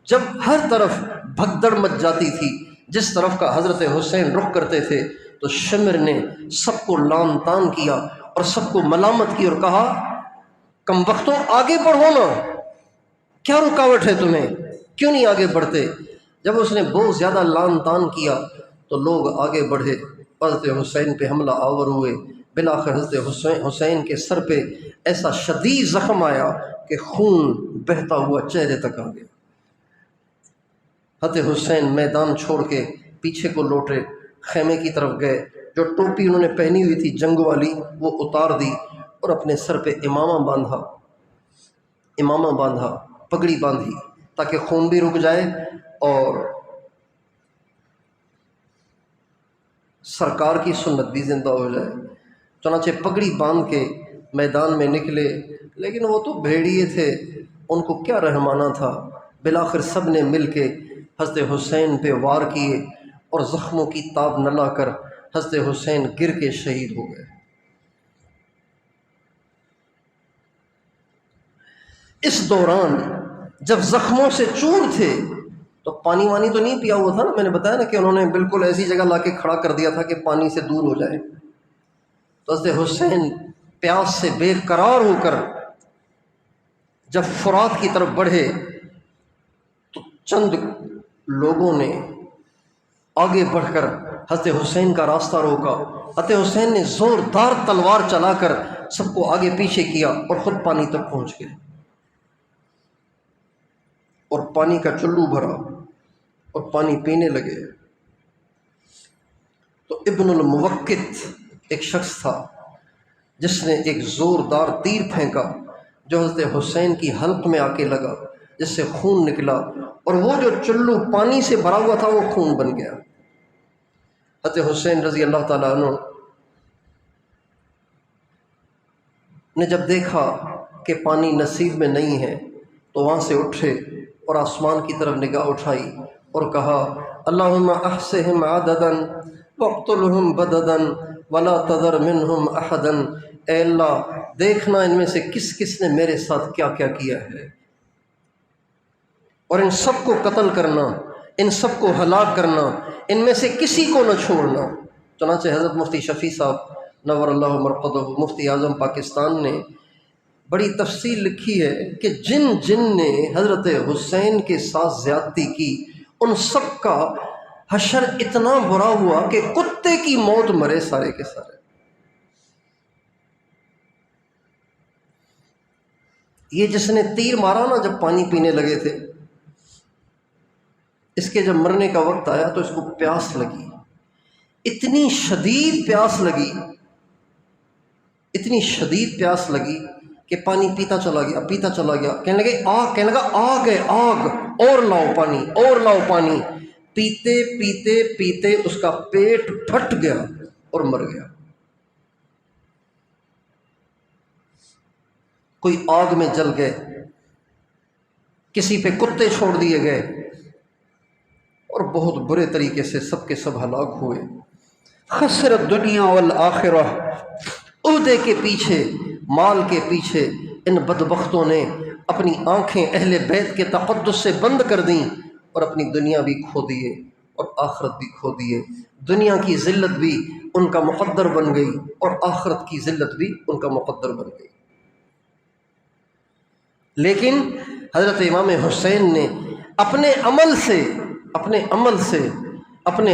جب ہر طرف بھگدڑ مچ جاتی تھی، جس طرف کا حضرت حسین رخ کرتے تھے، تو شمر نے سب کو لان تان کیا اور سب کو ملامت کی اور کہا، کم بختوں آگے بڑھو نا، کیا رکاوٹ ہے تمہیں، کیوں نہیں آگے بڑھتے؟ جب اس نے بہت زیادہ لان تان کیا تو لوگ آگے بڑھے، حضرت حسین پہ حملہ آور ہوئے۔ بالآخر حضرت حسین کے سر پہ ایسا شدید زخم آیا کہ خون بہتا ہوا چہرے تک آ گیا۔ حضرت حسین میدان چھوڑ کے پیچھے کو لوٹے، خیمے کی طرف گئے، جو ٹوپی انہوں نے پہنی ہوئی تھی جنگ والی وہ اتار دی اور اپنے سر پہ امامہ باندھا، پگڑی باندھی تاکہ خون بھی رک جائے اور سرکار کی سنت بھی زندہ ہو جائے۔ چنانچہ پگڑی باندھ کے میدان میں نکلے، لیکن وہ تو بھیڑیے تھے، ان کو کیا رحمانہ تھا۔ بالآخر سب نے مل کے حضرت حسین پہ وار کیے اور زخموں کی تاب نہ لا کر حضرت حسین گر کے شہید ہو گئے۔ اس دوران جب زخموں سے چور تھے تو پانی وانی تو نہیں پیا ہوا تھا نا، میں نے بتایا نا کہ انہوں نے بالکل ایسی جگہ لا کے کھڑا کر دیا تھا کہ پانی سے دور ہو جائے۔ تو حضرت حسین پیاس سے بے قرار ہو کر جب فرات کی طرف بڑھے تو چند لوگوں نے آگے بڑھ کر حضرت حسین کا راستہ روکا۔ حضرت حسین نے زوردار تلوار چلا کر سب کو آگے پیچھے کیا اور خود پانی تک پہنچ گئے اور پانی کا چلو بھرا اور پانی پینے لگے۔ تو ابن الموقت ایک شخص تھا جس نے ایک زوردار تیر پھینکا جو حضرت حسین کی حلق میں آ کے لگا، جس سے خون نکلا، اور وہ جو چلو پانی سے بھرا ہوا تھا وہ خون بن گیا۔ حضرت حسین رضی اللہ تعالیٰ عنہ نے جب دیکھا کہ پانی نصیب میں نہیں ہے تو وہاں سے اٹھے اور آسمان کی طرف نگاہ اٹھائی اور کہا، اللہم احصہم عددا واقتلہم بددا ولا تذر منہم احدا۔ اے اللہ دیکھنا ان میں سے کس کس نے میرے ساتھ کیا کیا کیا ہے، اور ان سب کو قتل کرنا، ان سب کو ہلاک کرنا، ان میں سے کسی کو نہ چھوڑنا۔ چنانچہ حضرت مفتی شفیع صاحب نور اللہ مرقدہ مفتی اعظم پاکستان نے بڑی تفصیل لکھی ہے کہ جن جن نے حضرت حسین کے ساتھ زیادتی کی ان سب کا حشر اتنا برا ہوا کہ کتے کی موت مرے سارے کے سارے۔ یہ جس نے تیر مارا نا جب پانی پینے لگے تھے، اس کے جب مرنے کا وقت آیا تو اس کو پیاس لگی، اتنی شدید پیاس لگی، اتنی شدید پیاس لگی کہ پانی پیتا چلا گیا، کہنے لگا آگ ہے آگ، اور لاؤ پانی، اور لاؤ پانی۔ پیتے پیتے پیتے اس کا پیٹ پھٹ گیا اور مر گیا۔ کوئی آگ میں جل گئے، کسی پہ کتے چھوڑ دیے گئے، اور بہت برے طریقے سے سب کے سب ہلاک ہوئے۔ خسرت دنیا والآخرہ، عہدے کے پیچھے، مال کے پیچھے ان بدبختوں نے اپنی آنکھیں اہل بیت کے تقدس سے بند کر دیں اور اپنی دنیا بھی کھو دیے اور آخرت بھی کھو دیے۔ دنیا کی ذلت بھی ان کا مقدر بن گئی اور آخرت کی ذلت بھی ان کا مقدر بن گئی۔ لیکن حضرت امام حسین نے اپنے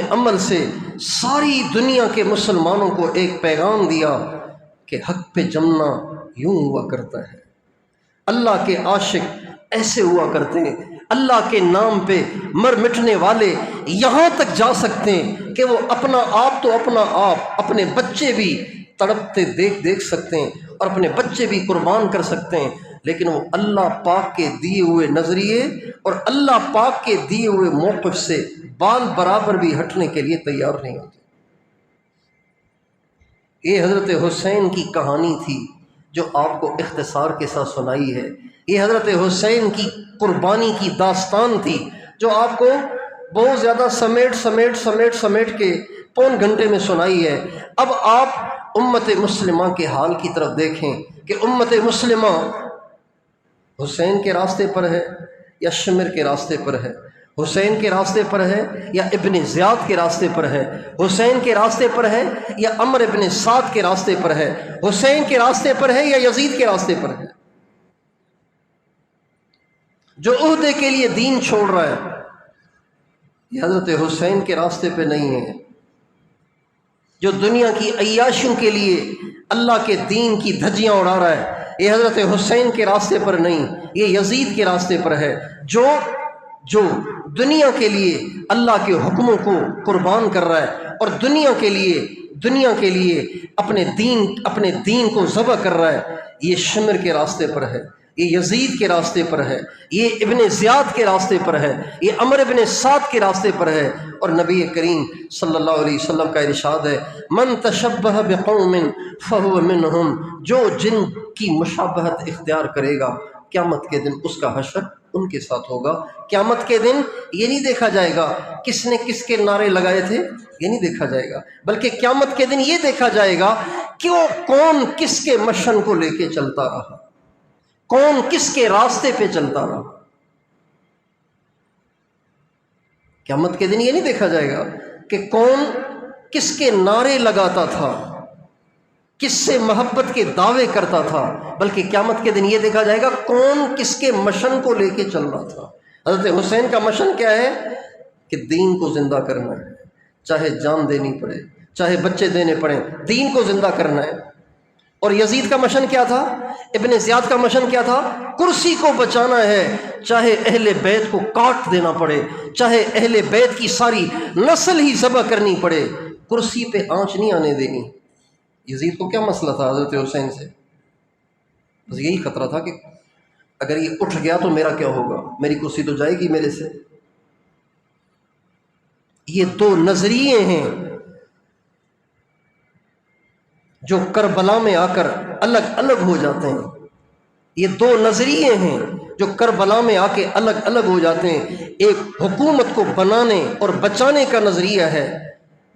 عمل سے ساری دنیا کے مسلمانوں کو ایک پیغام دیا کہ حق پہ جمنا یوں ہوا کرتا ہے، اللہ کے عاشق ایسے ہوا کرتے ہیں، اللہ کے نام پہ مر مٹنے والے یہاں تک جا سکتے ہیں کہ وہ اپنا آپ تو اپنا آپ اپنے بچے بھی تڑپتے دیکھ سکتے ہیں اور اپنے بچے بھی قربان کر سکتے ہیں، لیکن وہ اللہ پاک کے دیے ہوئے نظریے اور اللہ پاک کے دیے ہوئے موقف سے بال برابر بھی ہٹنے کے لیے تیار نہیں ہوتے۔ یہ حضرت حسین کی کہانی تھی جو آپ کو اختصار کے ساتھ سنائی ہے، یہ حضرت حسین کی قربانی کی داستان تھی جو آپ کو بہت زیادہ سمیٹ کے پون گھنٹے میں سنائی ہے۔ اب آپ امت مسلمہ کے حال کی طرف دیکھیں کہ امت مسلمہ حسین کے راستے پر ہے یا شمر کے راستے پر ہے، حسین کے راستے پر ہے یا ابن زیاد کے راستے پر ہے، حسین کے راستے پر ہے یا عمر ابن سعد کے راستے پر ہے، حسین کے راستے پر ہے یا یزید کے راستے پر ہے۔ جو عہدے کے لیے دین چھوڑ رہا ہے یہ حضرت حسین کے راستے پہ نہیں ہے، جو دنیا کی عیاشیوں کے لیے اللہ کے دین کی دھجیاں اڑا رہا ہے یہ حضرت حسین کے راستے پر نہیں، یہ یزید کے راستے پر ہے، جو دنیا کے لیے اللہ کے حکموں کو قربان کر رہا ہے اور دنیا کے لیے اپنے دین کو ذبح کر رہا ہے، یہ شمر کے راستے پر ہے، یہ یزید کے راستے پر ہے، یہ ابن زیاد کے راستے پر ہے، یہ عمر ابن سعد کے راستے پر ہے۔ اور نبی کریم صلی اللہ علیہ وسلم کا ارشاد ہے من تشبہ بقوم فہو منہم، جو جن کی مشابہت اختیار کرے گا قیامت کے دن اس کا حشر ان کے ساتھ ہوگا۔ قیامت کے دن یہ نہیں دیکھا جائے گا کس نے کس کے نعرے لگائے تھے، یہ نہیں دیکھا جائے گا، بلکہ قیامت کے دن یہ دیکھا جائے گا کہ کون کس کے مشن کو لے کے چلتا رہا، کون کس کے راستے پہ چلتا رہا۔ قیامت کے دن یہ نہیں دیکھا جائے گا کہ کون کس کے نعرے لگاتا تھا، کس سے محبت کے دعوے کرتا تھا، بلکہ قیامت کے دن یہ دیکھا جائے گا کون کس کے مشن کو لے کے چل رہا تھا۔ حضرت حسین کا مشن کیا ہے کہ دین کو زندہ کرنا ہے، چاہے جان دینی پڑے، چاہے بچے دینے پڑیں، دین کو زندہ کرنا ہے۔ اور یزید کا مشن کیا تھا، ابن زیاد کا مشن کیا تھا، کرسی کو بچانا ہے، چاہے اہل بیت کو کاٹ دینا پڑے، چاہے اہل بیت کی ساری نسل ہی ذبح کرنی پڑے، کرسی پہ آنچ نہیں آنے دینی۔ یزید کو کیا مسئلہ تھا حضرت حسین سے؟ بس یہی خطرہ تھا کہ اگر یہ اٹھ گیا تو میرا کیا ہوگا، میری کرسی تو جائے گی میرے سے۔ یہ دو نظریے ہیں جو کربلا میں آ کر الگ الگ ہو جاتے ہیں، یہ دو نظریے ہیں جو کربلا میں آ کے الگ الگ ہو جاتے ہیں۔ ایک حکومت کو بنانے اور بچانے کا نظریہ ہے،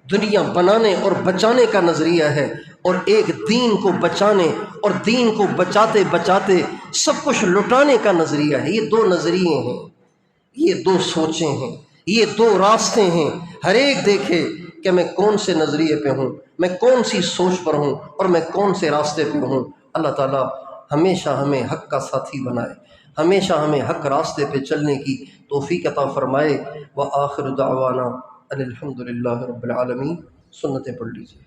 دنیا بنانے اور بچانے کا نظریہ ہے، اور ایک دین کو بچانے اور دین کو بچاتے بچاتے سب کچھ لٹانے کا نظریہ ہے۔ یہ دو نظریے ہیں، یہ دو سوچیں ہیں، یہ دو راستے ہیں۔ ہر ایک دیکھے کہ میں کون سے نظریے پہ ہوں، میں کون سی سوچ پر ہوں اور میں کون سے راستے پہ ہوں۔ اللہ تعالیٰ ہمیشہ ہمیں حق کا ساتھی بنائے، ہمیشہ ہمیں حق راستے پہ چلنے کی توفیق عطا فرمائے۔ وآخر دعوانا ان الحمد للہ رب العالمین۔ سنتیں پڑھ لیجیے۔